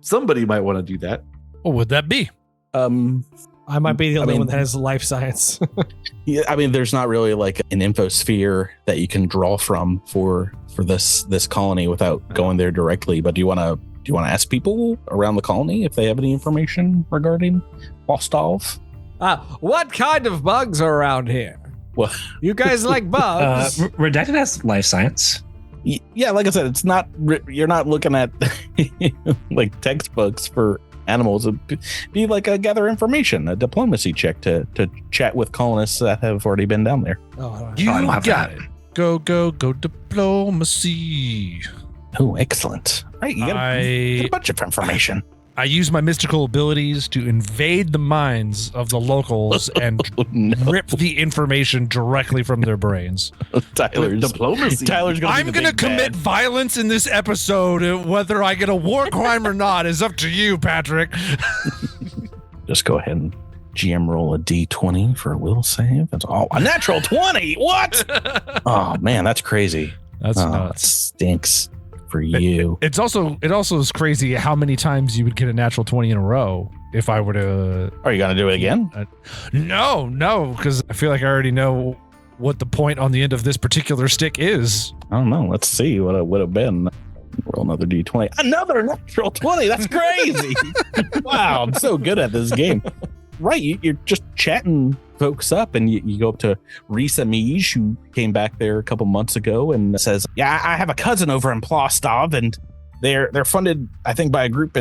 somebody might want to do that. What would that be? I might be the only one that has life science. Yeah, I mean, there's not really like an infosphere that you can draw from for this colony without going there directly. But do you want to ask people around the colony if they have any information regarding Plaustov? What kind of bugs are around here? Well, you guys like bugs? Redacted has life science. Yeah, like I said, it's not. You're not looking at like textbooks for animals. It'd be like a gather information, a diplomacy check to chat with colonists that have already been down there. You got it. Go diplomacy. Oh, excellent. Right, you got a bunch of information. I use my mystical abilities to invade the minds of the locals and rip the information directly from their brains. Tyler's gonna I'm going to commit violence in this episode. Whether I get a war crime or not is up to you, Patrick. Just go ahead and GM roll a D20 for a will save. That's all. A natural 20. What? Oh man, that's crazy. That's That nuts. stinks for you. It also is crazy how many times you would get a natural 20 in a row if I were to. Are you gonna do it again? No, because I feel like I already know what the point on the end of this particular stick is. I don't know. Let's see what it would have been. Roll another D20. Another natural 20. That's crazy. Wow, I'm so good at this game. Right, you're just chatting folks up, and you go up to Risa Mij, who came back there a couple months ago, and says, "Yeah, I have a cousin over in Plaustov, and they're funded, I think, by a group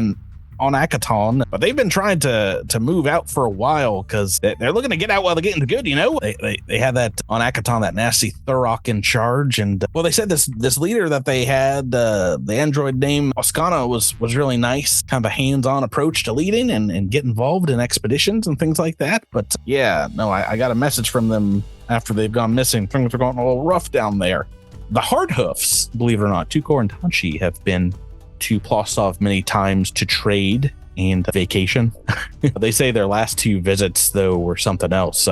on Akaton, but they've been trying to move out for a while because they're looking to get out while they're getting good. You know, they had that on Akaton, that nasty Thurok in charge, and well, they said this leader that they had, the android named Oskana, was really nice, kind of a hands-on approach to leading and get involved in expeditions and things like that. But yeah, no, I got a message from them after they've gone missing. Things are going a little rough down there. The Hardhoofs, believe it or not, Tukor and Tanchi have been to Plaustov many times to trade and vacation. They say their last 2 visits, though, were something else.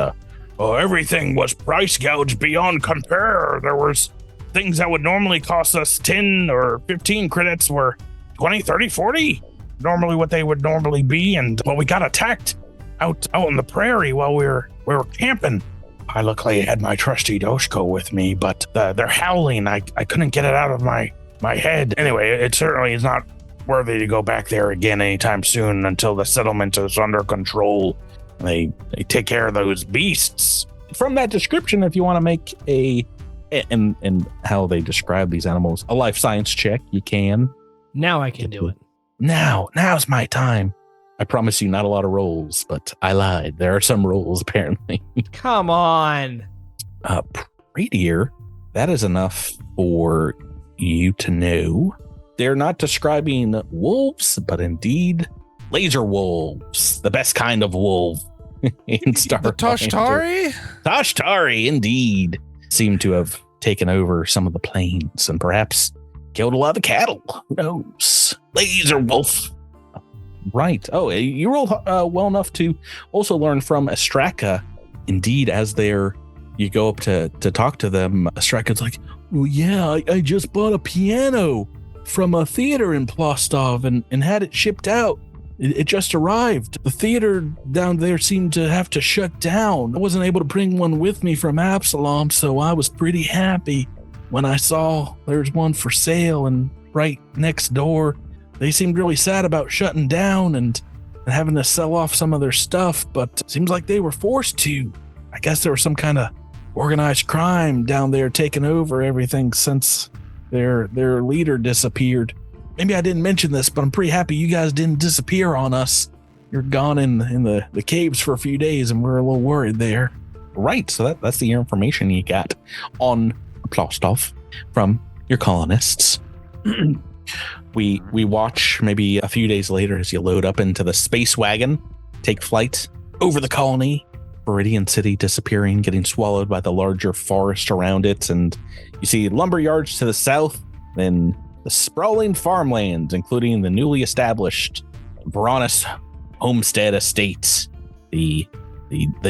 Everything was price gouged beyond compare. There was things that would normally cost us 10 or 15 credits were 20, 30, 40. Normally what they would normally be. And well, we got attacked out in the prairie while we were camping. I luckily had my trusty Doshko with me, but they're howling. I couldn't get it out of my head. Anyway, it certainly is not worthy to go back there again anytime soon until the settlement is under control. They take care of those beasts. From that description, if you want to make and how they describe these animals, a life science check, you can. Now I can do it. Now's my time. I promise you not a lot of rolls, but I lied. There are some rolls, apparently. Come on. Pretty dear. That is enough for you to know. They're not describing wolves, but indeed laser wolves, the best kind of wolf in Star The Tashtari? Tashtari, indeed, seem to have taken over some of the plains and perhaps killed a lot of cattle. Who knows? Laser wolf. Right. Oh, you roll well enough to also learn from Astraka. Indeed, as you go up to talk to them, Astraka's like, well, yeah, I just bought a piano from a theater in Plaustov and had it shipped out. It just arrived. The theater down there seemed to have to shut down. I wasn't able to bring one with me from Absalom, so I was pretty happy when I saw there's one for sale, and right next door, they seemed really sad about shutting down and having to sell off some of their stuff, but it seems like they were forced to. I guess there was some kind of organized crime down there taking over everything since their leader disappeared. Maybe I didn't mention this, but I'm pretty happy you guys didn't disappear on us. You're gone in the caves for a few days, and we're a little worried there. Right, so that's the information you got on Plaustov from your colonists. We watch maybe a few days later as you load up into the space wagon, take flight over the colony, Veridian City disappearing, getting swallowed by the larger forest around it, and you see lumber yards to the south, then the sprawling farmlands, including the newly established Varanus Homestead Estates, the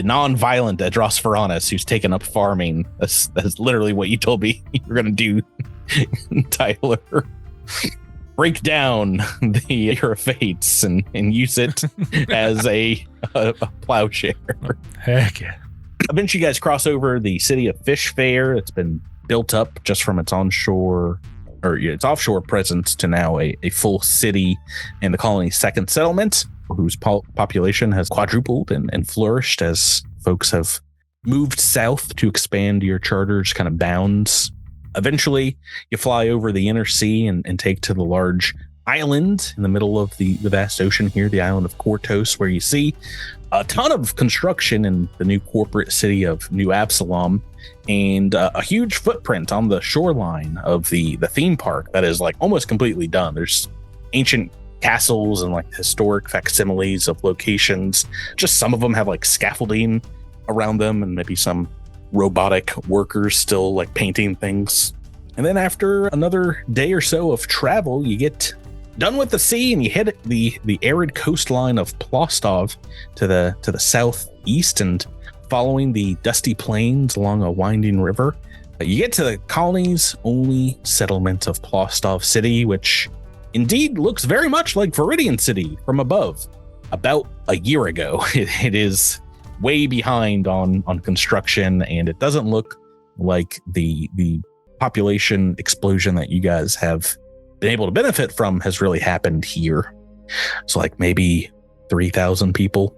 non-violent Adros Varanus, who's taken up farming. That's literally what you told me you were going to do, Tyler. Break down the Eurofates and use it as a plowshare. Heck yeah. Eventually, you guys cross over the city of Fishfair. It's been built up just from its offshore presence to now a full city and the colony's second settlement, whose population has quadrupled and flourished as folks have moved south to expand your charter's kind of bounds. Eventually, you fly over the inner sea and take to the large island in the middle of the vast ocean here, the island of Kortos, where you see a ton of construction in the new corporate city of New Absalom and a huge footprint on the shoreline of the theme park that is like almost completely done. There's ancient castles and like historic facsimiles of locations. Just some of them have like scaffolding around them and maybe some robotic workers still like painting things. And then after another day or so of travel, you get done with the sea and you hit the arid coastline of Plaustov to the southeast, and following the dusty plains along a winding river, you get to the colony's only settlement of Plaustov City, which indeed looks very much like Veridian City from above. About a year ago, it is way behind on construction, and it doesn't look like the population explosion that you guys have been able to benefit from has really happened here. So like maybe 3,000 people.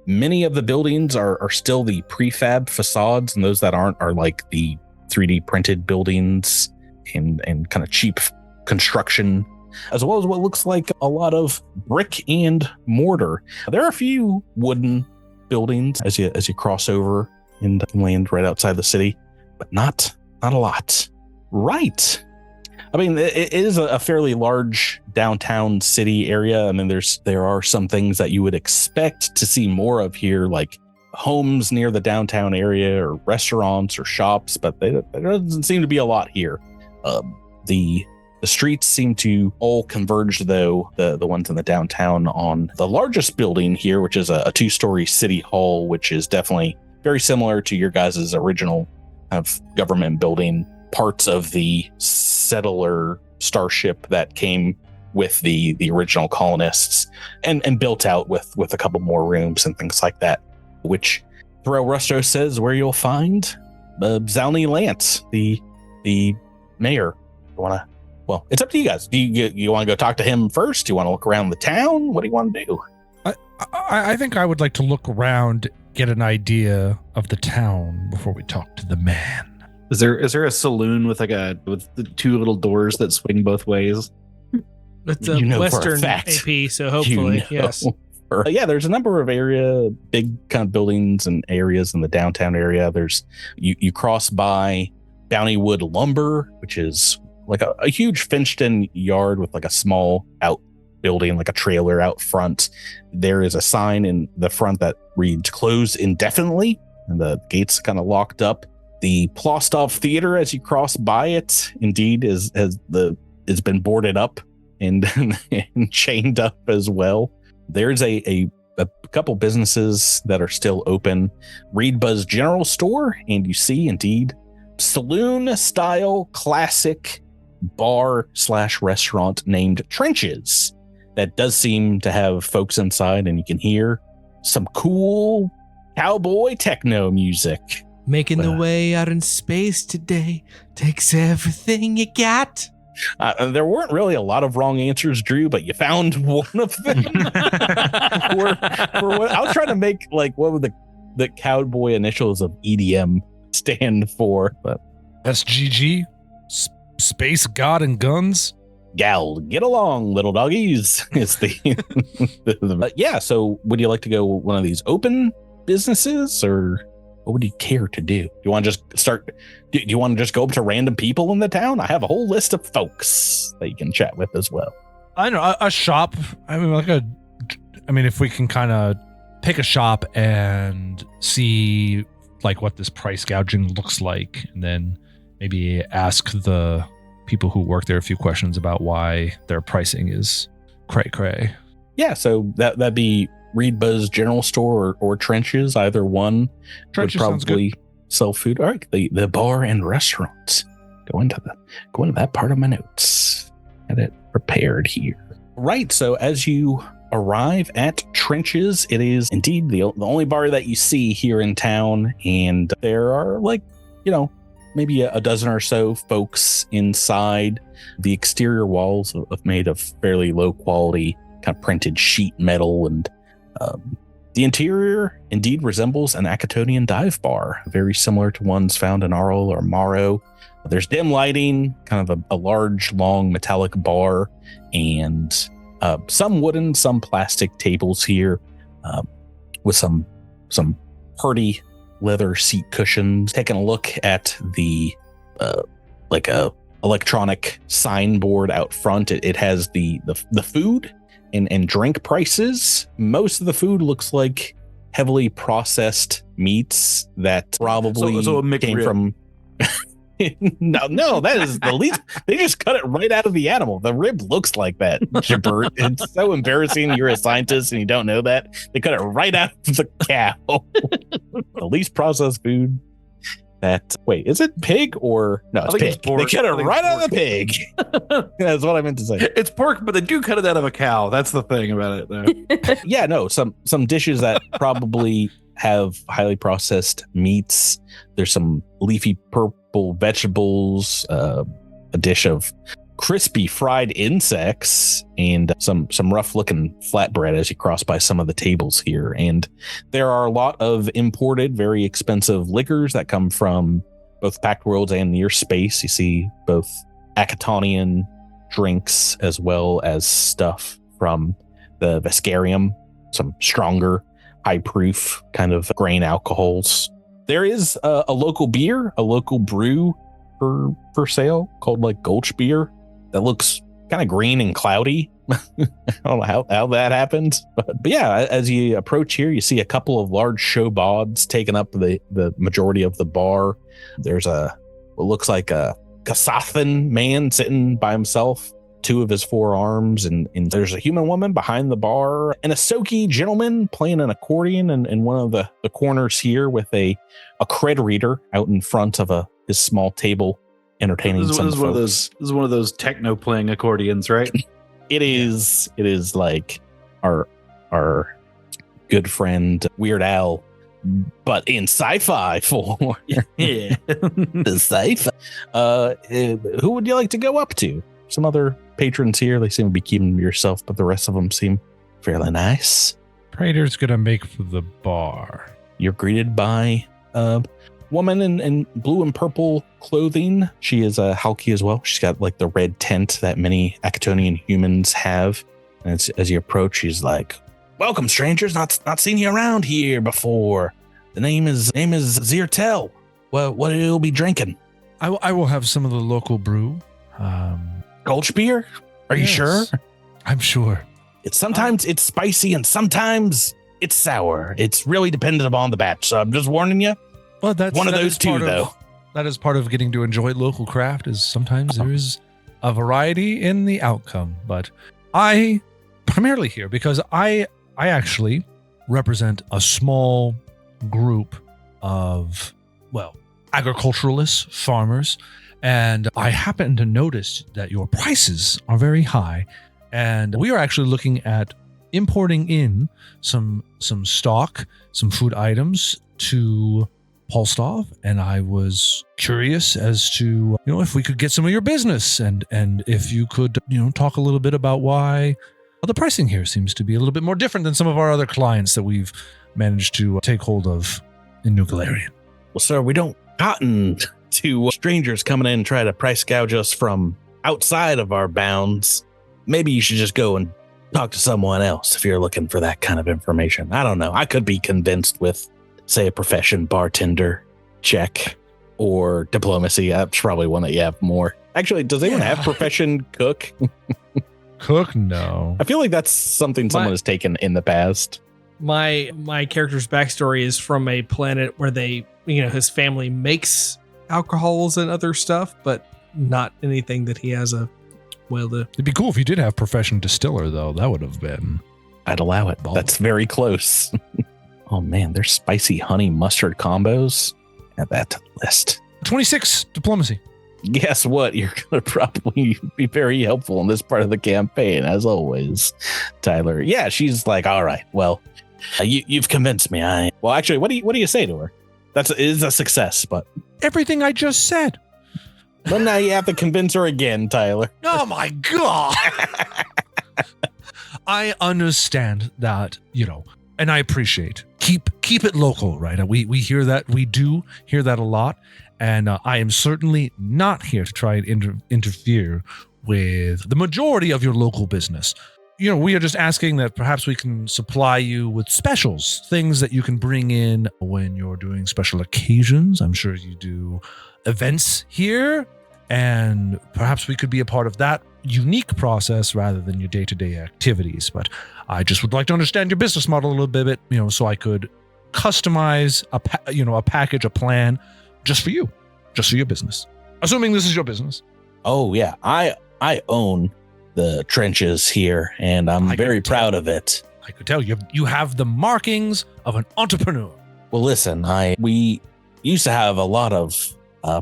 Many of the buildings are still the prefab facades, and those that aren't are like the 3D printed buildings and kind of cheap construction, as well as what looks like a lot of brick and mortar. There are a few wooden buildings as you cross over and land right outside the city, but not a lot. Right. I mean, it is a fairly large downtown city area. I mean, there are some things that you would expect to see more of here, like homes near the downtown area or restaurants or shops, but there doesn't seem to be a lot here. The streets seem to all converge, though, the ones in the downtown, on the largest building here, which is a 2-story city hall, which is definitely very similar to your guys' original kind of government building, parts of the settler starship that came with the original colonists, and built out with a couple more rooms and things like that, which Thorell Rusto says where you'll find Zalni Lance, the mayor. Well, it's up to you guys. Do you want to go talk to him first? Do you want to look around the town? What do you want to do? I think I would like to look around, get an idea of the town before we talk to the man. Is there a saloon with with the 2 little doors that swing both ways? It's a Western AP, so hopefully, yes. Yeah, there's a number of big kind of buildings and areas in the downtown area. There's you cross by Bountywood Lumber, which is like a huge fenced-in yard with like a small outbuilding, like a trailer out front. There is a sign in the front that reads "Closed indefinitely," and the gate's kind of locked up. The Plaustov Theater, as you cross by it, indeed has been boarded up and chained up as well. There's a couple businesses that are still open. Reed Buzz General Store, and you see indeed saloon-style classic bar/restaurant named Trenches that does seem to have folks inside, and you can hear some cool cowboy techno music. Making the way out in space today takes everything you got. There weren't really a lot of wrong answers, Drew, but you found one of them. I was trying to make like what would the cowboy initials of EDM stand for, but SGG, Space God and Guns. Gal, get along, little doggies. It's yeah. So, would you like to go one of these open businesses, or what would you care to do? Do you want to just start? Do you want to just go up to random people in the town? I have a whole list of folks that you can chat with as well. I know a shop. I mean, if we can kind of pick a shop and see like what this price gouging looks like, and then maybe ask the people who work there a few questions about why their pricing is cray. Yeah, so that'd be Reed Buzz General Store or Trenches. Either one Trenches would probably sell food. All right, the bar and restaurants. Go into that part of my notes. Got it prepared here. Right, so as you arrive at Trenches, it is indeed the only bar that you see here in town, and there are maybe a dozen or so folks inside. The exterior walls are made of fairly low quality kind of printed sheet metal, and the interior indeed resembles an Acatonian dive bar, very similar to ones found in Arl or Morrow. There's dim lighting, kind of a large, long metallic bar, and some wooden, some plastic tables here with some hardy leather seat cushions. Taking a look at the like a electronic signboard out front, it has the food and drink prices. Most of the food looks like heavily processed meats that probably came from No, that is the least. They just cut it right out of the animal. The rib looks like that, Jabert. It's so embarrassing. You're a scientist and you don't know that. They cut it right out of the cow. The least processed food. Wait, is it pig or no? It's pig. They cut it right out of the pig. That's what I meant to say. It's pork, but they do cut it out of a cow. That's the thing about it, though. Yeah, no, some dishes that probably have highly processed meats. There's some leafy purple vegetables, a dish of crispy fried insects, and some rough looking flatbread as you cross by some of the tables here. And there are a lot of imported, very expensive liquors that come from both Pact Worlds and Near Space. You see both Akatonian drinks as well as stuff from the Vescarium, some stronger, high proof kind of grain alcohols. There is a local beer, a local brew for sale called like Gulch beer that looks kind of green and cloudy. I don't know how that happened, but yeah, as you approach here, you see a couple of large showbods taking up the majority of the bar. There's what looks like a Kasathan man sitting by himself, two of his forearms, and there's a human woman behind the bar, and a Soki gentleman playing an accordion in one of the corners here with a cred reader out in front of his small table, entertaining some folks. This is one of those techno playing accordions, right? It is like our good friend Weird Al, but in sci-fi form. Yeah. The sci-fi. Who would you like to go up to? Some other patrons here. They seem to be keeping to yourself, but the rest of them seem fairly nice. Praetor's gonna make for the bar. You're greeted by a woman in blue and purple clothing. She is a Halki as well. She's got like the red tent that many Akatonian humans have. And as you approach, she's like, "Welcome, strangers. Not seen you around here before. The name is Zirtel. Well, what will you be drinking?" I will have some of the local brew. Gulch beer? Are you sure? I'm sure. Sometimes it's spicy and sometimes it's sour. It's really dependent upon the batch. So I'm just warning you. Well, that's one of those two, though. That is part of getting to enjoy local craft. Is sometimes there is a variety in the outcome. But I primarily here because I actually represent a small group of agriculturalists, farmers. And I happen to notice that your prices are very high. And we are actually looking at importing in some stock, some food items to Plaustov. And I was curious as to, if we could get some of your business and if you could, talk a little bit about why the pricing here seems to be a little bit more different than some of our other clients that we've managed to take hold of in New Galarian. Well, sir, we don't cotton to strangers coming in and try to price gouge us from outside of our bounds. Maybe you should just go and talk to someone else if you're looking for that kind of information. I don't know. I could be convinced with, say, a profession bartender check or diplomacy. That's probably one that you have more. Actually, does anyone have profession cook? Cook? No. I feel like that's something someone has taken in the past. My character's backstory is from a planet where his family makes alcohols and other stuff, but not anything that he has It'd be cool if you did have profession distiller, though. That would have been. I'd allow it. That's very close. Oh man, there's spicy honey mustard combos. Add that to the list. 26 diplomacy. Guess what? You're going to probably be very helpful in this part of the campaign, as always, Tyler. Yeah, she's like, all right, well, you've convinced me. Well, actually, what do you say to her? That is a success, but everything I just said. Well, now you have to convince her again, Tyler. Oh my God. I understand that, and I appreciate keep it local, right? We hear that. We do hear that a lot. And I am certainly not here to try and interfere with the majority of your local business. We are just asking that perhaps we can supply you with specials, things that you can bring in when you're doing special occasions. I'm sure you do events here, and perhaps we could be a part of that unique process rather than your day-to-day activities. But I just would like to understand your business model a little bit, so I could customize a package, a plan just for you, just for your business. Assuming this is your business. Oh yeah, I own the trenches here, and I'm very proud of it. I could tell you have the markings of an entrepreneur. Well, listen, we used to have a lot of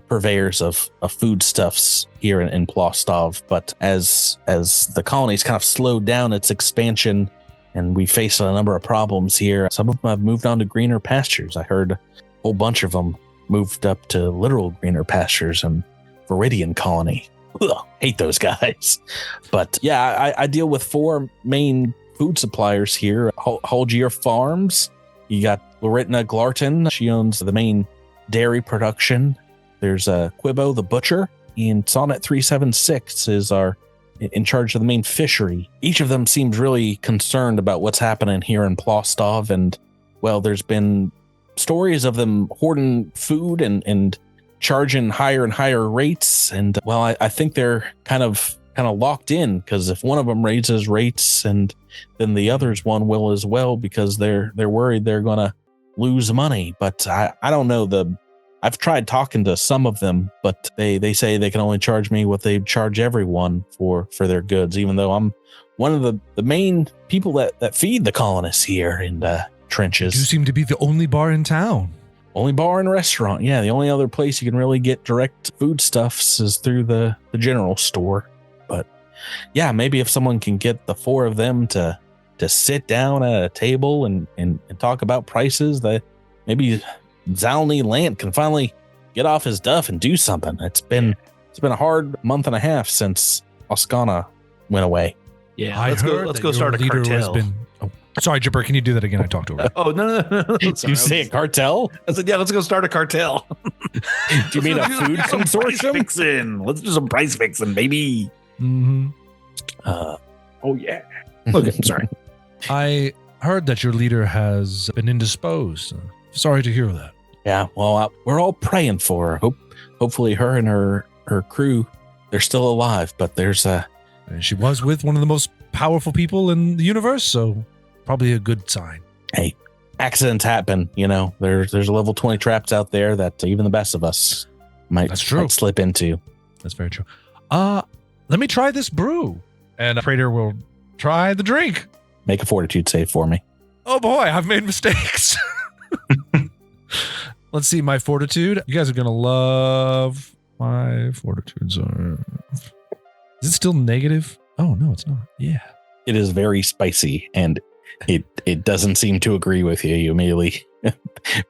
purveyors of foodstuffs here in Plaustov, but as the colony's kind of slowed down its expansion, and we face a number of problems here, some of them have moved on to greener pastures. I heard a whole bunch of them moved up to literal greener pastures and Veridian Colony. Ugh, hate those guys. But yeah, I deal with 4 main food suppliers here. Holgier Farms. You got Loritna Glarton. She owns the main dairy production. There's Quibo the butcher, and Sonnet 376 is in charge of the main fishery. Each of them seems really concerned about what's happening here in Plaustov, and well, there's been stories of them hoarding food and charging higher and higher rates, and well, I think they're kind of locked in, because if one of them raises rates, and then the others one will as well, because they're worried they're gonna lose money. But I don't know. I've tried talking to some of them, but they say they can only charge me what they charge everyone for their goods, even though I'm one of the main people that feed the colonists here in the trenches. You seem to be the only bar in town. Only bar and restaurant. Yeah, the only other place you can really get direct foodstuffs is through the general store. But yeah, maybe if someone can get the 4 of them to sit down at a table and talk about prices, that maybe Zalni Lant can finally get off his duff and do something. It's been a hard month and a half since Oskana went away. Yeah, let's go start a cartel. Sorry, Jibber, can you do that again? I talked over it. Oh, no. You say a cartel? I said, yeah, let's go start a cartel. Do you mean a food consortium? Let's do some price fixing, baby. Mm-hmm. Oh, yeah. Okay, sorry. I heard that your leader has been indisposed. Sorry to hear that. Yeah, well, we're all praying for her. Hopefully her and her crew, they're still alive, but there's she was with one of the most powerful people in the universe, so probably a good sign. Hey, accidents happen, there's a level 20 traps out there that even the best of us might slip into. That's very true. Let me try this brew. And Praetor will try the drink. Make a fortitude save for me. Oh boy, I've made mistakes. Let's see my fortitude. You guys are going to love my fortitudes. Is it still negative? Oh, no, it's not. Yeah. It is very spicy, and it doesn't seem to agree with you. You immediately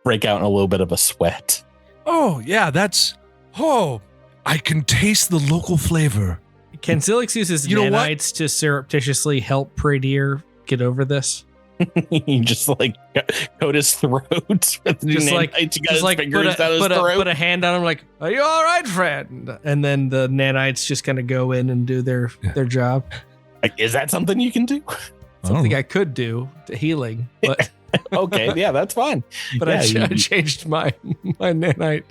break out in a little bit of a sweat. Oh, yeah, I can taste the local flavor. Can Zilix use his nanites to surreptitiously help Praetor get over this? You just coat his throat with put a hand on him, like, "Are you all right, friend?" And then the nanites just kind of go in and do their job. Is that something you can do? Something I could do to healing, but okay, yeah, that's fine. But I changed my nanite.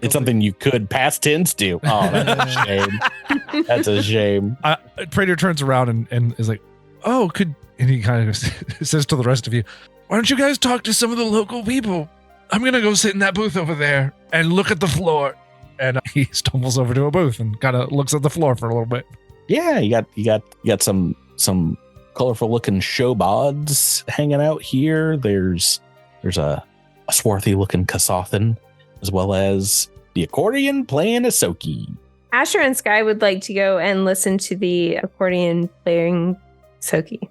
It's something you could past tense do. Oh, that's a shame. That's a shame. Praetor turns around and is like, "Oh, and he kind of says to the rest of you, why don't you guys talk to some of the local people? I'm going to go sit in that booth over there and look at the floor." And he stumbles over to a booth and kind of looks at the floor for a little bit. Yeah, you got some colorful looking showbods hanging out here. There's a swarthy looking Kasathan, as well as the accordion playing Asoki. Asher and Sky would like to go and listen to the accordion playing Soki.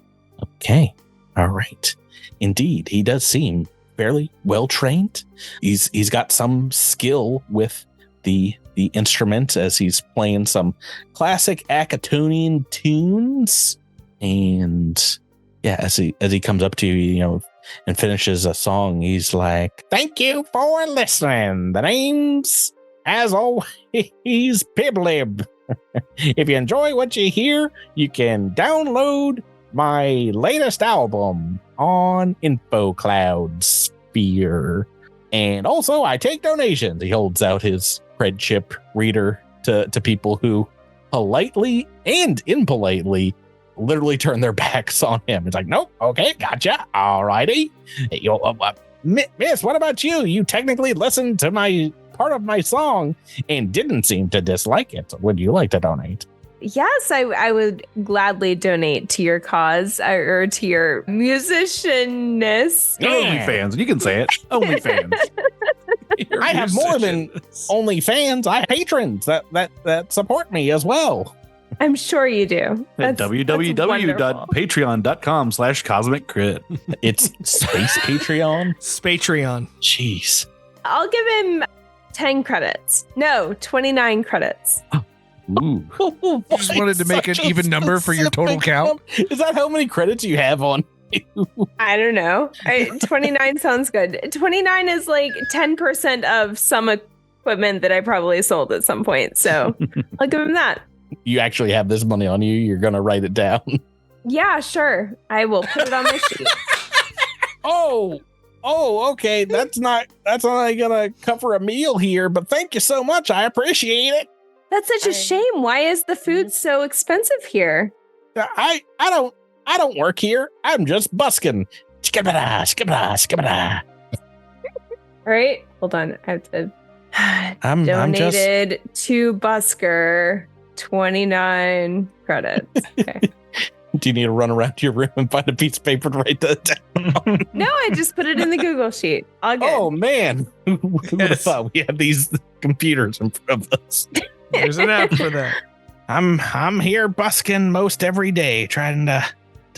Okay. All right. Indeed, he does seem fairly well trained. He's got some skill with the instrument, as he's playing some classic Acatonian tunes. And yeah, as he comes up to you, and finishes a song, he's like, "Thank you for listening. The name's, as always, Piblib. If you enjoy what you hear, you can download my latest album on InfoCloud Sphere. And also, I take donations." He holds out his cred chip reader to people who politely and impolitely literally turn their backs on him. It's like, "Nope, okay, gotcha, all righty. Miss, what about you? You technically listen to my part of my song and didn't seem to dislike it. Would you like to donate? Yes, I would gladly donate to your cause or to your musicianness. Your OnlyFans. You can say it. OnlyFans. I have more than only fans. I have patrons that support me as well. I'm sure you do. At www.patreon.com/cosmic crit. It's space Patreon. Spatreon. Jeez. I'll give him 10 credits. No, 29 credits. Ooh. You just wanted to make an even number for your total count? Is that how many credits you have on you? I don't know. 29 sounds good. 29 is like 10% of some equipment that I probably sold at some point. So I'll give him that. You actually have this money on you. You're going to write it down. Yeah, sure. I will put it on my sheet. Oh, okay. That's not gonna cover a meal here, but thank you so much. I appreciate it. That's such a shame. Why is the food so expensive here? I don't work here. I'm just busking. Skibada. All right, hold on. I have to I'm donated to Busker 29 credits. Okay. Do you need to run around your room and find a piece of paper to write that down? No, I just put it in the Google sheet. All good. Oh man, who would have thought we had these computers in front of us? There's an app for that. I'm here busking most every day, trying to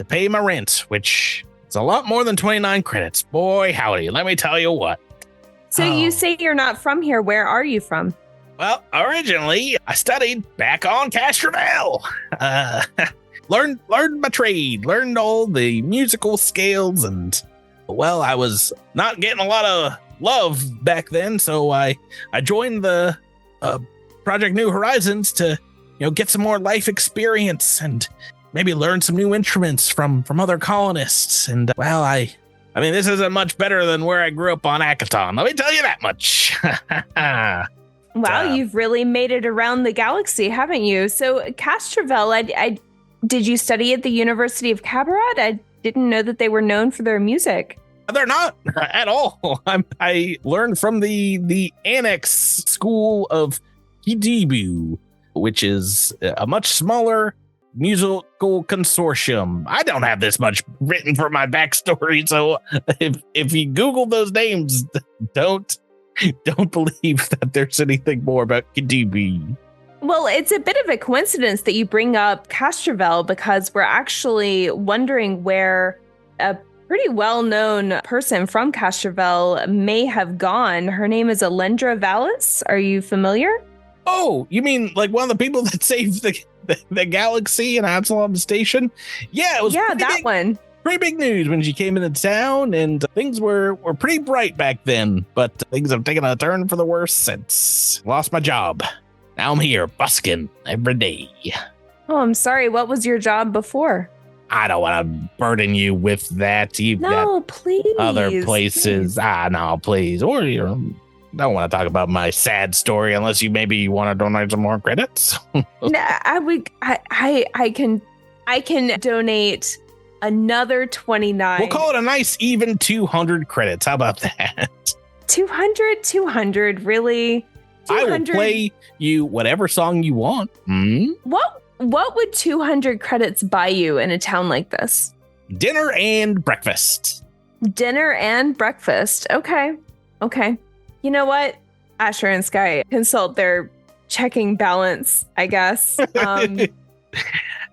pay my rent, which is a lot more than 29 credits. Boy, howdy! Let me tell you what. So you say you're not from here. Where are you from? Well, originally I studied back on Castrovel. Learned my trade, learned all the musical scales, and well, I was not getting a lot of love back then, so I joined the Project New Horizons to get some more life experience and maybe learn some new instruments from other colonists. And well, I mean, this isn't much better than where I grew up on Akaton. Let me tell you that much. Wow, you've really made it around the galaxy, haven't you? So Castrovel, did you study at the University of Kabarat? I didn't know that they were known for their music. They're not at all. I learned from the Annex School of Kidibu, which is a much smaller musical consortium. I don't have this much written for my backstory, so if you Google those names, don't believe that there's anything more about Kidibu. Well, it's a bit of a coincidence that you bring up Castrovel because we're actually wondering where a pretty well-known person from Castrovel may have gone. Her name is Alendra Vallis. Are you familiar? Oh, you mean like one of the people that saved the galaxy in Absalom Station? Yeah, it was that one. Pretty big news when she came into town, and things were pretty bright back then, but things have taken a turn for the worse since. Lost my job. Now I'm here busking every day. Oh, I'm sorry. What was your job before? I don't want to burden you with that. You've No, got please. other places. Please. No, please. Or you don't want to talk about my sad story unless you maybe want to donate some more credits. No, I can donate another 29. We'll call it a nice even 200 credits. How about that? 200, really? 200? I will play you whatever song you want. What would 200 credits buy you in a town like this? Dinner and breakfast. Dinner and breakfast. Okay. You know what? Asher and Sky consult their checking balance, I guess.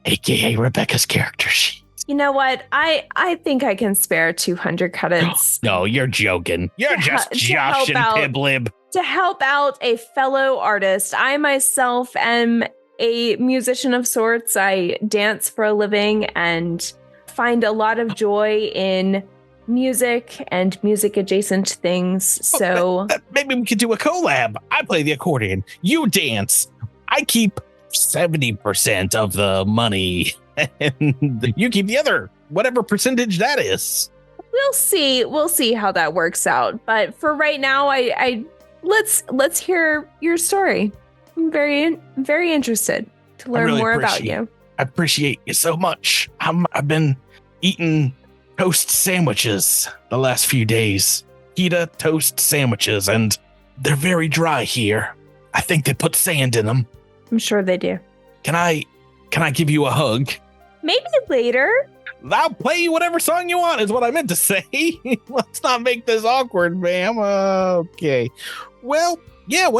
AKA Rebecca's character sheet. You know what? I think I can spare 200 credits. No, you're joking. You're just joshing, Piblib. To help out a fellow artist. I myself am a musician of sorts. I dance for a living and find a lot of joy in music and music adjacent things. So maybe we could do a collab. I play the accordion. You dance. I keep 70% of the money and you keep the other, whatever percentage that is. We'll see how that works out. But for right now, let's hear your story. I'm very interested to learn more about you. I appreciate you so much. I've been eating toast sandwiches the last few days. Pita toast sandwiches, and they're very dry here. I think they put sand in them. I'm sure they do. Can I give you a hug? Maybe later. I'll play you whatever song you want is what I meant to say. Let's not make this awkward, ma'am. Okay. Well, yeah,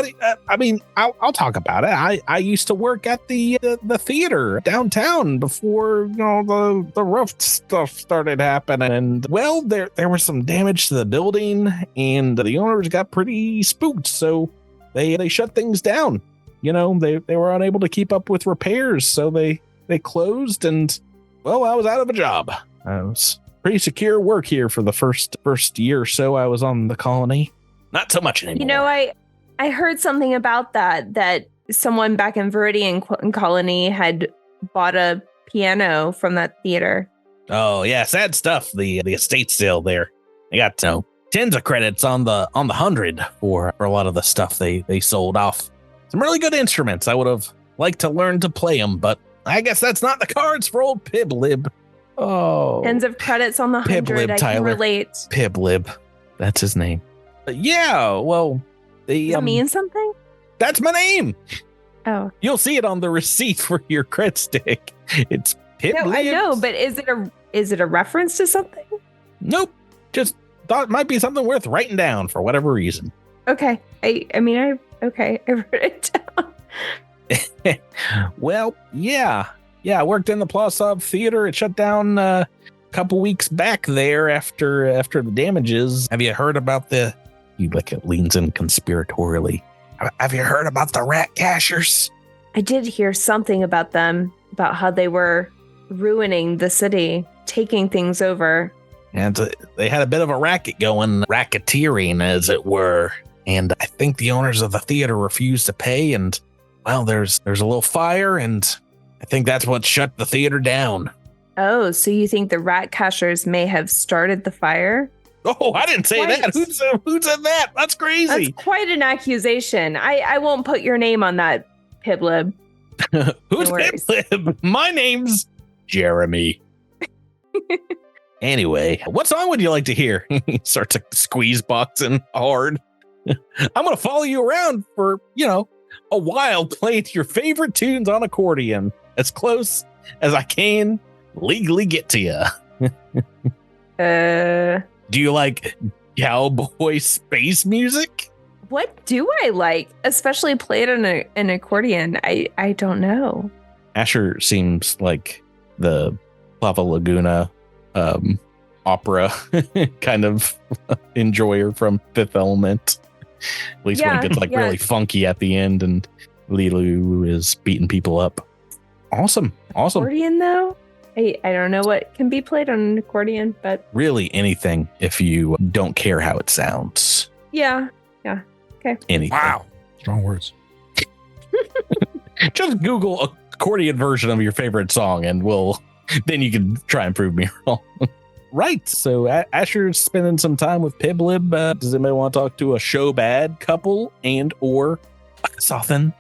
I'll talk about it. I used to work at the theater downtown before, the rough stuff started happening. And, well, there was some damage to the building, and the owners got pretty spooked, so they shut things down. They were unable to keep up with repairs, so they closed, and, well, I was out of a job. I was pretty secure work here for the first year or so I was on the colony. Not so much anymore. I heard something about that someone back in Veridian Colony had bought a piano from that theater. Oh yeah, sad stuff. The estate sale there. They got tens of credits on the 100 for a lot of the stuff they sold off. Some really good instruments. I would have liked to learn to play them, but I guess that's not the cards for old Piblib. Oh, tens of credits on the 100. Piblib, I Tyler. can relate. Piblib, that's his name. Yeah, well. Does it mean something? That's my name. Oh. You'll see it on the receipt for your cred stick. It's Piblib. No, I know, but is it a reference to something? Nope. Just thought it might be something worth writing down for whatever reason. Okay. I wrote it down. Well, yeah. Yeah, I worked in the Plaustov Theater. It shut down a couple weeks back there after the damages. Have you heard about he leans in conspiratorially. Have you heard about the rat cashers? I did hear something about them, about how they were ruining the city, taking things over. And they had a bit of a racket going, racketeering, as it were. And I think the owners of the theater refused to pay. And, well, there's a little fire, and I think that's what shut the theater down. Oh, so you think the rat cashers may have started the fire? Oh, I didn't say that. Who said that? That's crazy. That's quite an accusation. I won't put your name on that, Piblib. Who's Piblib? My name's Jeremy. Anyway, what song would you like to hear? He starts squeeze boxing hard. I'm going to follow you around for, a while playing your favorite tunes on accordion as close as I can legally get to you. Do you like cowboy space music? What do I like? Especially played on an accordion. I don't know. Asher seems like the Lava Laguna opera kind of enjoyer from Fifth Element. At least when it gets really funky at the end and Lilu is beating people up. Awesome. Accordion though? I don't know what can be played on an accordion, but really anything if you don't care how it sounds. Yeah. Okay. Anything. Wow. Strong words. Just Google accordion version of your favorite song and then you can try and prove me wrong. Right. So Asher's spending some time with Piblib. Does anybody want to talk to a Showbad couple and or a Sothan?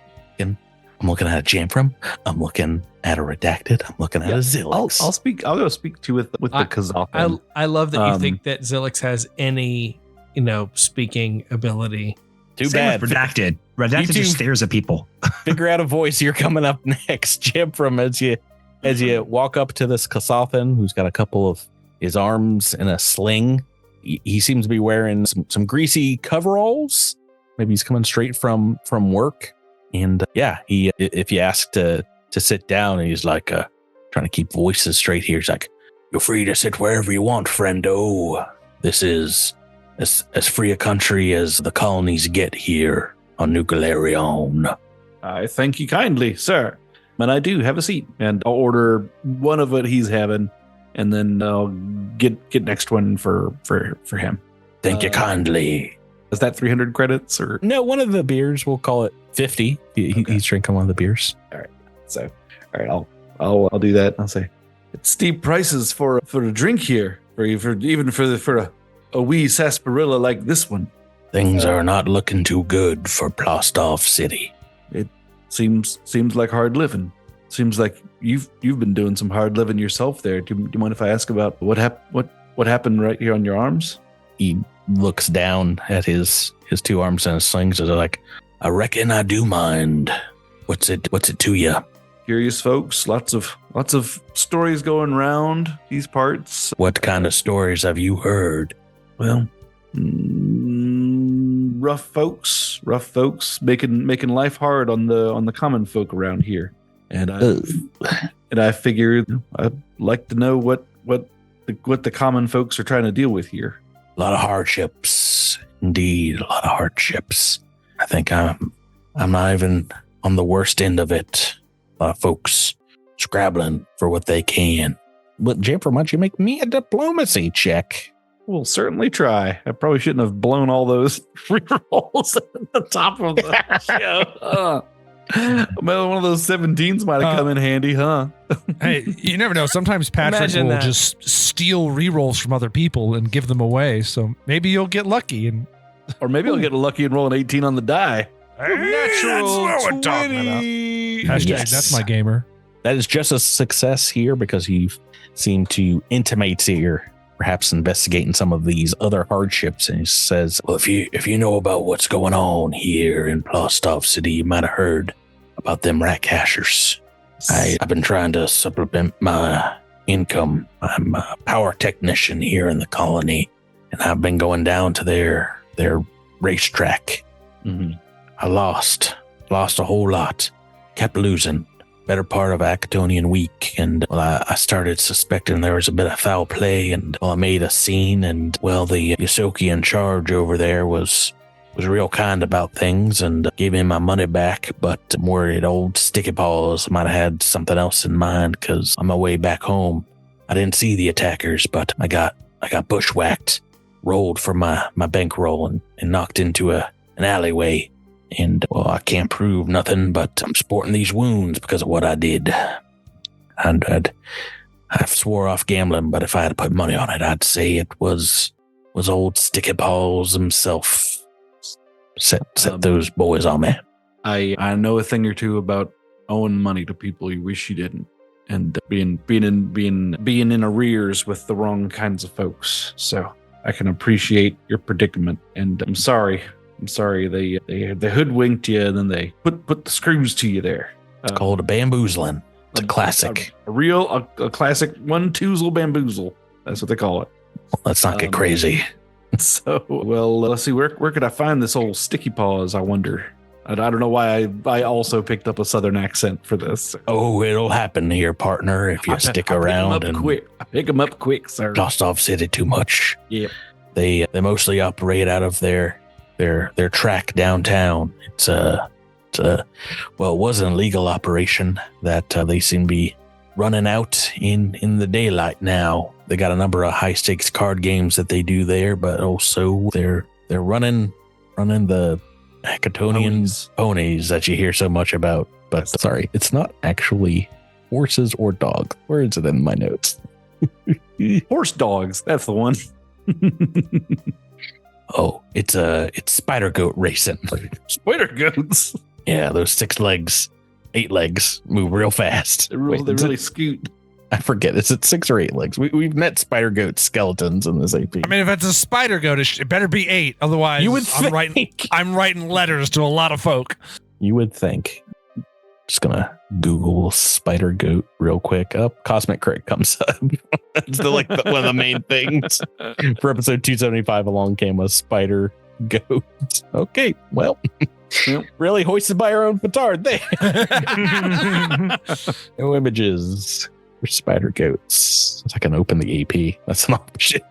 I'm looking at a Jamfram. I'm looking at a Redacted. I'm looking at a Zilix. I'll go speak to with the Kazathan. I love that you think that Zilix has any, speaking ability. Too Same bad. with Redacted. Redacted just stares at people. Figure out a voice. You're coming up next, Jamfram, as you walk up to this Kazathan who's got a couple of his arms in a sling. He seems to be wearing some greasy coveralls. Maybe he's coming straight from work. And if you ask to sit down, he's like trying to keep voices straight here. He's like, "You're free to sit wherever you want, friendo. This is as free a country as the colonies get here on Nuclearion." I thank you kindly, sir. And I do have a seat, and I'll order one of what he's having, and then I'll get next one for him. Thank you kindly. Is that 300 credits or no? One of the beers, we'll call it 50. He's drinking one of the beers. All right. So, all right, I'll do that. I'll say it's steep prices for a drink here, for a wee sarsaparilla like this one. Things are not looking too good for Plaustov City. It seems like hard living. Seems like you've been doing some hard living yourself there. Do you mind if I ask about what happened right here on your arms? He looks down at his 2 arms and his slings and is like, I reckon I do mind. What's it to you? Curious folks, lots of stories going around these parts. What kind of stories have you heard? Well, rough folks making life hard on the common folk around here. And I figured I'd like to know what the common folks are trying to deal with here. A lot of hardships, indeed, a lot of hardships. I think I'm not even on the worst end of it. A lot of folks scrabbling for what they can. But Jennifer, why don't you make me a diplomacy check? We'll certainly try. I probably shouldn't have blown all those rerolls at the top of the show. Well, one of those 17s might have come in handy, huh? Hey, you never know. Sometimes Patrick Imagine will that. just steal rerolls from other people and give them away. So maybe you'll get lucky. And Or maybe I'll get lucky and roll an 18 on the die. Natural that's what we're talking about. Hashtag, Yes. that's my gamer. That is just a success here because you seem to intimate that you're perhaps investigating some of these other hardships. And he says, well, if you know about what's going on here in Plaustov City, you might have heard about them rat cashers. I've been trying to supplement my income. I'm a power technician here in the colony, and I've been going down to their racetrack. Mm-hmm. I lost a whole lot, kept losing. Better part of Acatonian week, and I started suspecting there was a bit of foul play, and I made a scene, and the Yosoki in charge over there was real kind about things and gave me my money back, but I'm worried old Sticky Paws might have had something else in mind, because on my way back home, I didn't see the attackers, but I got bushwhacked, rolled from my bankroll and knocked into an alleyway. And, I can't prove nothing, but I'm sporting these wounds because of what I did. And I swore off gambling, but if I had to put money on it, I'd say it was old Sticky Paws himself set those boys on me. I know a thing or two about owing money to people you wish you didn't, and being in arrears with the wrong kinds of folks. So I can appreciate your predicament, and I'm sorry they hoodwinked you, and then they put the screws to you there. It's called a bamboozling. It's a classic. A classic one-toozle bamboozle. That's what they call it. Let's not get crazy. So, let's see. Where could I find this old Sticky Paws, I wonder? I don't know why I also picked up a southern accent for this. Oh, it'll happen here, partner, if you stick around. I pick them up quick, sir. Plaustov City too much. Yeah. They mostly operate out of their track downtown. It was an illegal operation that they seem to be running out in the daylight now. They got a number of high stakes card games that they do there, but also they're running the Acatonian ponies that you hear so much about. But sorry, it's not actually horses or dogs. Where is it in my notes? Horse dogs. That's the one. Oh, it's spider goat racing. Spider goats. Yeah, those 6 legs, 8 legs move real fast. They really scoot. I forget. Is it 6 or 8 legs? We've met spider goat skeletons in this AP. I mean, if it's a spider goat, it better be 8. Otherwise, You would think. I'm writing letters to a lot of folk. You would think. Just gonna Google spider goat real quick. Up, Cosmic Crit comes up. It's one of the main things for episode 275. Along came a spider goat. Okay, well, really hoisted by our own petard there. No images for spider goats. I can open the AP. That's an option.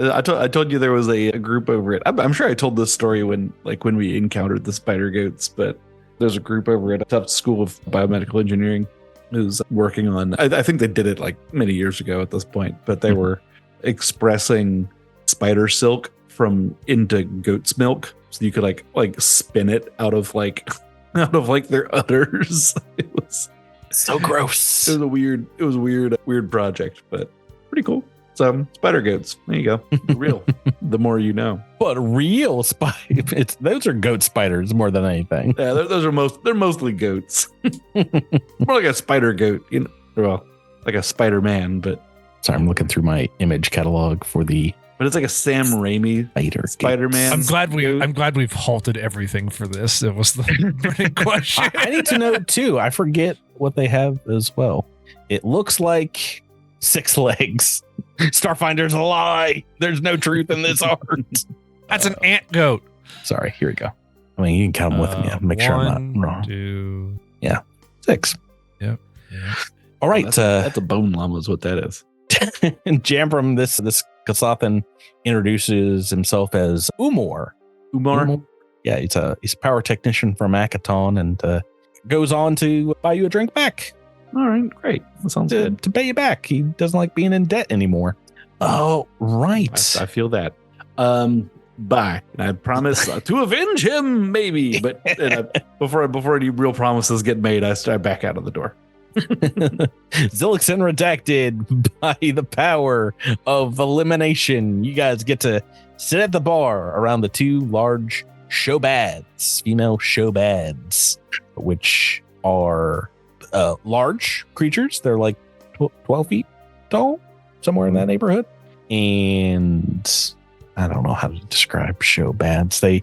I told you there was a group over it. I'm sure I told this story when we encountered the spider goats, but there's a group over at Tufts School of Biomedical Engineering who's working on, I think they did it many years ago at this point, but they were expressing spider silk into goat's milk. So you could spin it out of their udders. It was So gross. It was a weird project, but pretty cool. So spider goats. There you go. Real. The more you know. But real spider. Those are goat spiders more than anything. Yeah, they're mostly goats. More like a spider goat, like a Spider-Man, but Sorry, I'm looking through my image catalog for the But it's like a Sam Raimi Spider-Man. I'm glad we've halted everything for this. It was the burning question. I need to know too. I forget what they have as well. It looks like 6 legs. Starfinder's a lie. There's no truth in this art. That's an ant goat. Sorry, here we go. I mean, you can count them with me. Make sure I'm not wrong. 2. 6. Yep. All right. That's a bone llama is what that is. And Jambram, this Kasathan introduces himself as Umor. Umar? Yeah, he's a power technician from Akaton and goes on to buy you a drink back. All right, great. That sounds good. To pay you back. He doesn't like being in debt anymore. Oh, right. I feel that. Bye. And I promise to avenge him, maybe. But before any real promises get made, I back out of the door. Zilix and Redacted, by the power of elimination, you guys get to sit at the bar around the 2 large showbads, female showbads, which are large creatures. They're like 12 feet tall, somewhere in that neighborhood. And I don't know how to describe showbads. They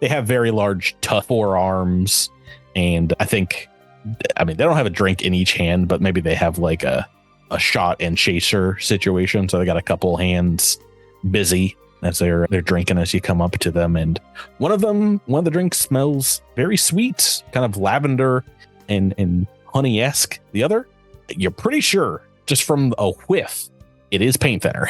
have very large, tough forearms, and they don't have a drink in each hand, but maybe they have like a shot and chaser situation. So they got a couple hands busy as they're drinking as you come up to them. And one of the drinks smells very sweet, kind of lavender and honey-esque. The other, you're pretty sure just from a whiff, it is paint thinner.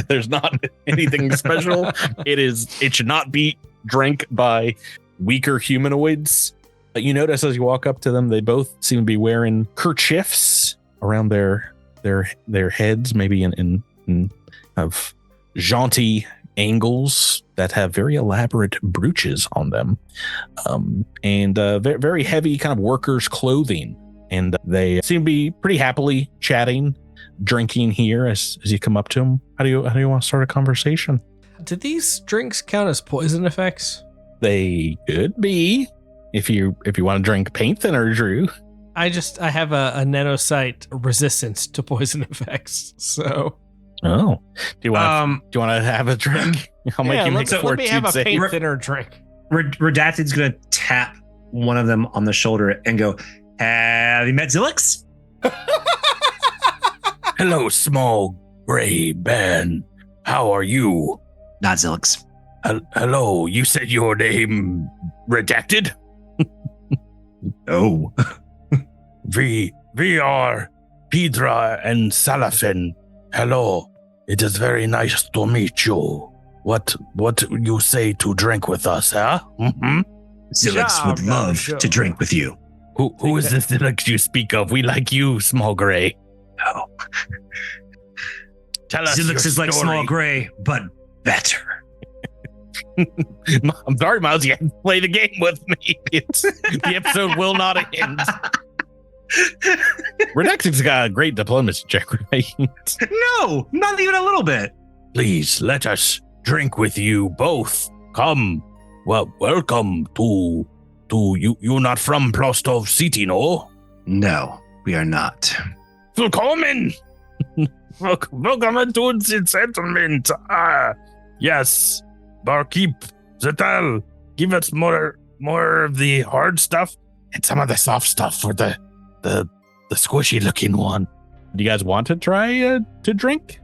There's not anything special. It should not be drank by weaker humanoids. But you notice as you walk up to them, they both seem to be wearing kerchiefs around their heads, maybe in of jaunty angles that have very elaborate brooches on them, and very heavy kind of workers' clothing. And they seem to be pretty happily chatting, drinking here as you come up to them. How do you want to start a conversation? Do these drinks count as poison effects? They could be. If you want to drink paint thinner, Drew. I have a nanocyte resistance to poison effects. So, do you want to have a drink? I'll make you make a let me have a save. paint thinner drink. Redacted's gonna tap one of them on the shoulder and go, "Have you met Zilix?" Hello, small gray man. How are you? Not Zilix. Hello. You said your name Redacted? Oh. We are Pedra and Salafin. Hello. It is very nice to meet you. What you say to drink with us, huh? Mm-hmm. Zilix would love to drink with you. Who is this Zilix you speak of? We like you, small gray. Oh. Tell us Zilix is story. like small gray, but better. I'm sorry, Miles. You have to play the game with me. The episode will not end. Redacted's got a great diplomacy check, right? No, not even a little bit. Please let us drink with you both. Come. Well, welcome to you. You're not from Plaustov City, no? No, we are not. Willkommen. Welcome to the settlement. Yes. Barkeep, Zetal, give us more of the hard stuff and some of the soft stuff for the squishy looking one. Do you guys want to try to drink?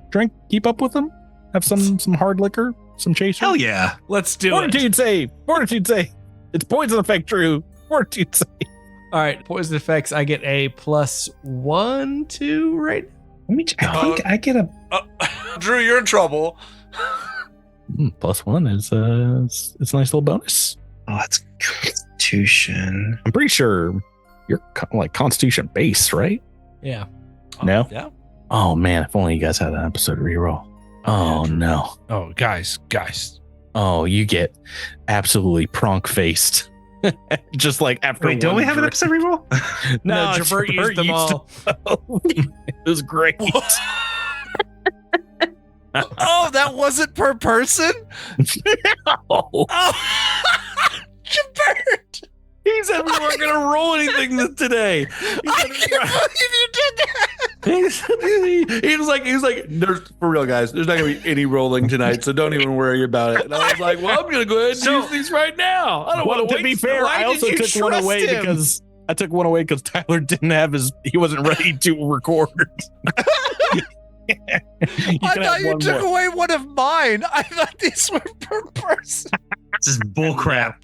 Keep up with them? Have some hard liquor? Some chaser? Hell yeah. Let's do Fortitude save. It's poison effect, Drew. Fortitude save. All right, poison effects. I get a +1, 2, right? Let me check. I think I get a Drew, you're in trouble. +1 is it's a nice little bonus. Oh, that's Constitution. I'm pretty sure you're like Constitution base, right? Yeah. No? Yeah. Oh man, if only you guys had an episode reroll. Oh no. Oh, guys. Oh, you get absolutely pronk faced. Just like after. Wait, don't we have an episode reroll? No, Javert used them all. It was great. Oh, that wasn't per person? Oh. Javert. He said we weren't going to roll anything today. I can't believe you did that. He was like, there's for real, guys. There's not gonna be any rolling tonight, so don't even worry about it. And I was like, well, I'm gonna go ahead and use these right now. I don't want to to be fair, I also took one away because Tyler didn't have he wasn't ready to record. I thought you took away one of mine. I thought these were per person. This is bullcrap.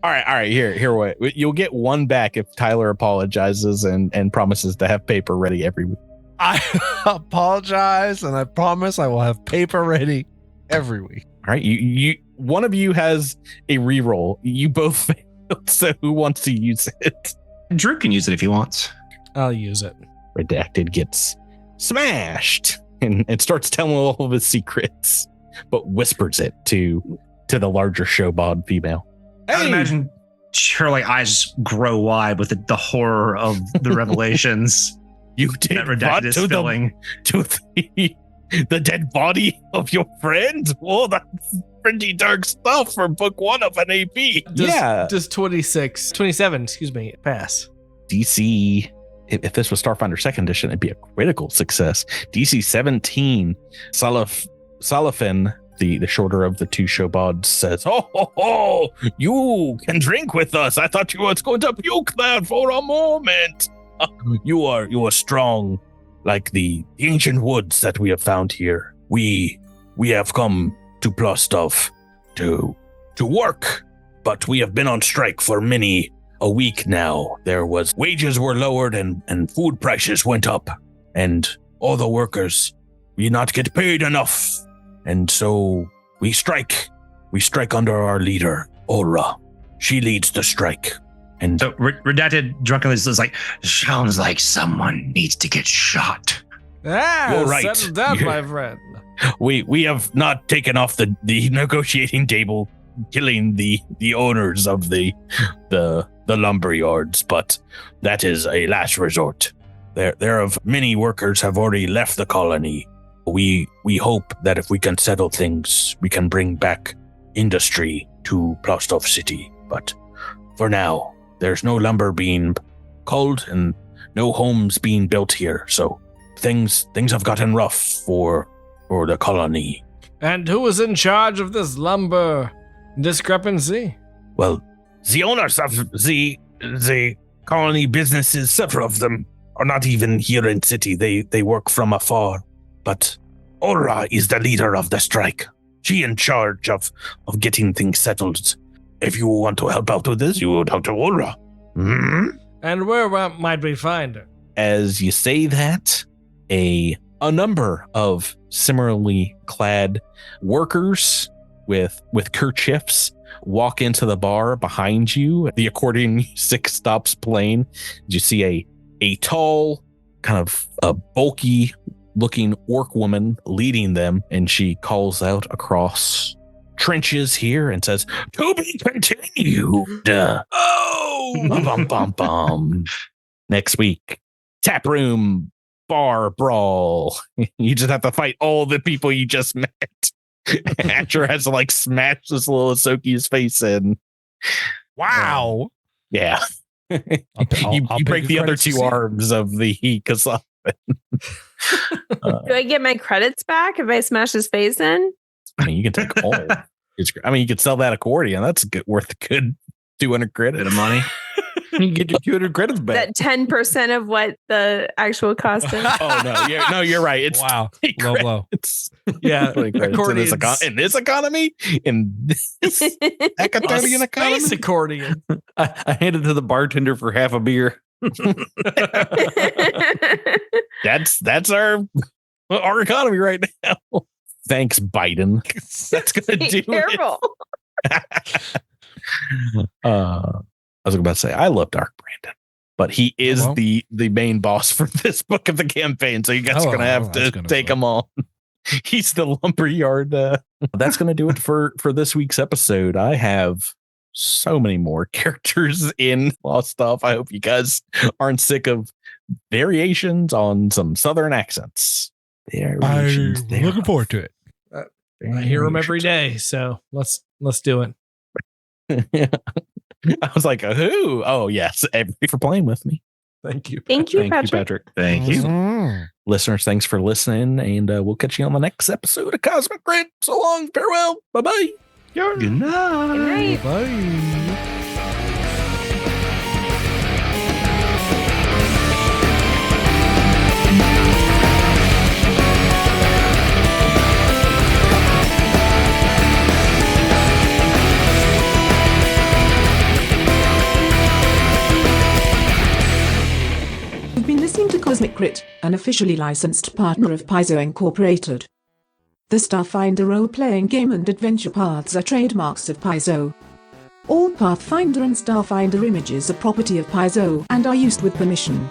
All right. Here. Wait. You'll get one back if Tyler apologizes and promises to have paper ready every week. I apologize, and I promise I will have paper ready every week. All right. You one of you has a reroll. You both failed. So who wants to use it? Drew can use it if he wants. I'll use it. Redacted gets smashed and starts telling all of his secrets, but whispers it to the larger showbod female. I would imagine her eyes grow wide with the horror of the revelations. You did that Redacted is spilling to the dead body of your friend? Oh, that's pretty dark stuff for book 1 of an AP. Does 27, pass? DC, if this was Starfinder 2nd edition, it'd be a critical success. DC 17, Salafin, the shorter of the two showbods, says, Oh, you can drink with us. I thought you was going to puke there for a moment. You are strong, like the ancient woods that we have found here. We have come to Plaustov to work, but we have been on strike for many a week now. Wages were lowered and food prices went up, and all the workers we not get paid enough, and so we strike. We strike under our leader, Aura. She leads the strike. And so Redacted drunkenly is like, sounds like someone needs to get shot. You're right. Settle down, my friend. We have not taken off the negotiating table, killing the owners of the lumber yards, but that is a last resort. There of many workers have already left the colony. We hope that if we can settle things, we can bring back industry to Plaustov City. But for now, there's no lumber being culled and no homes being built here. So things have gotten rough for the colony. And who is in charge of this lumber discrepancy? Well, the owners of the colony businesses, several of them, are not even here in city. They work from afar. But Aura is the leader of the strike. She in charge of getting things settled. If you want to help out with this, you would talk to Aura. Mm-hmm. And where might we find her? As you say that, a number of similarly clad workers with kerchiefs walk into the bar behind you. The accordion music stops playing. You see a tall, kind of a bulky looking orc woman leading them, and she calls out across trenches here and says, "To be continued." Bum, bum, bum. Next week, tap room bar brawl. You just have to fight all the people you just met. Asher has to smash this little Asoki's face in. Wow. Yeah. You break the other two arms of the Kasafin. Do I get my credits back if I smash his face in? I mean, you can take all. You could sell that accordion. That's worth a good 200 credit of money. You can get your 200 credits back. That 10% of what the actual cost is. No, you're right. It's wow, low. It's accordions in this economy, in this academian economy. Space accordion. I handed it to the bartender for half a beer. That's our economy right now. Thanks, Biden. That's gonna do careful. I was about to say I love Dark Brandon, but he is the main boss for this book of the campaign, so you guys are gonna have to take him on. He's the lumberyard. That's gonna do it for this week's episode. I have so many more characters in Plaustov. I hope you guys aren't sick of variations on some southern accents. I'm looking forward to it. I hear them every day, so let's do it. I was like, who? Oh, yes. For playing with me. Thank you. Thank you, Thank Patrick. you, Patrick. Thank you. Mm. Listeners, thanks for listening, and we'll catch you on the next episode of Cosmic Grid. So long, farewell, bye-bye. Good night. Good night. Bye. You've been listening to Cosmic Crit, an officially licensed partner of Paizo Incorporated. The Starfinder role-playing game and adventure paths are trademarks of Paizo. All Pathfinder and Starfinder images are property of Paizo and are used with permission.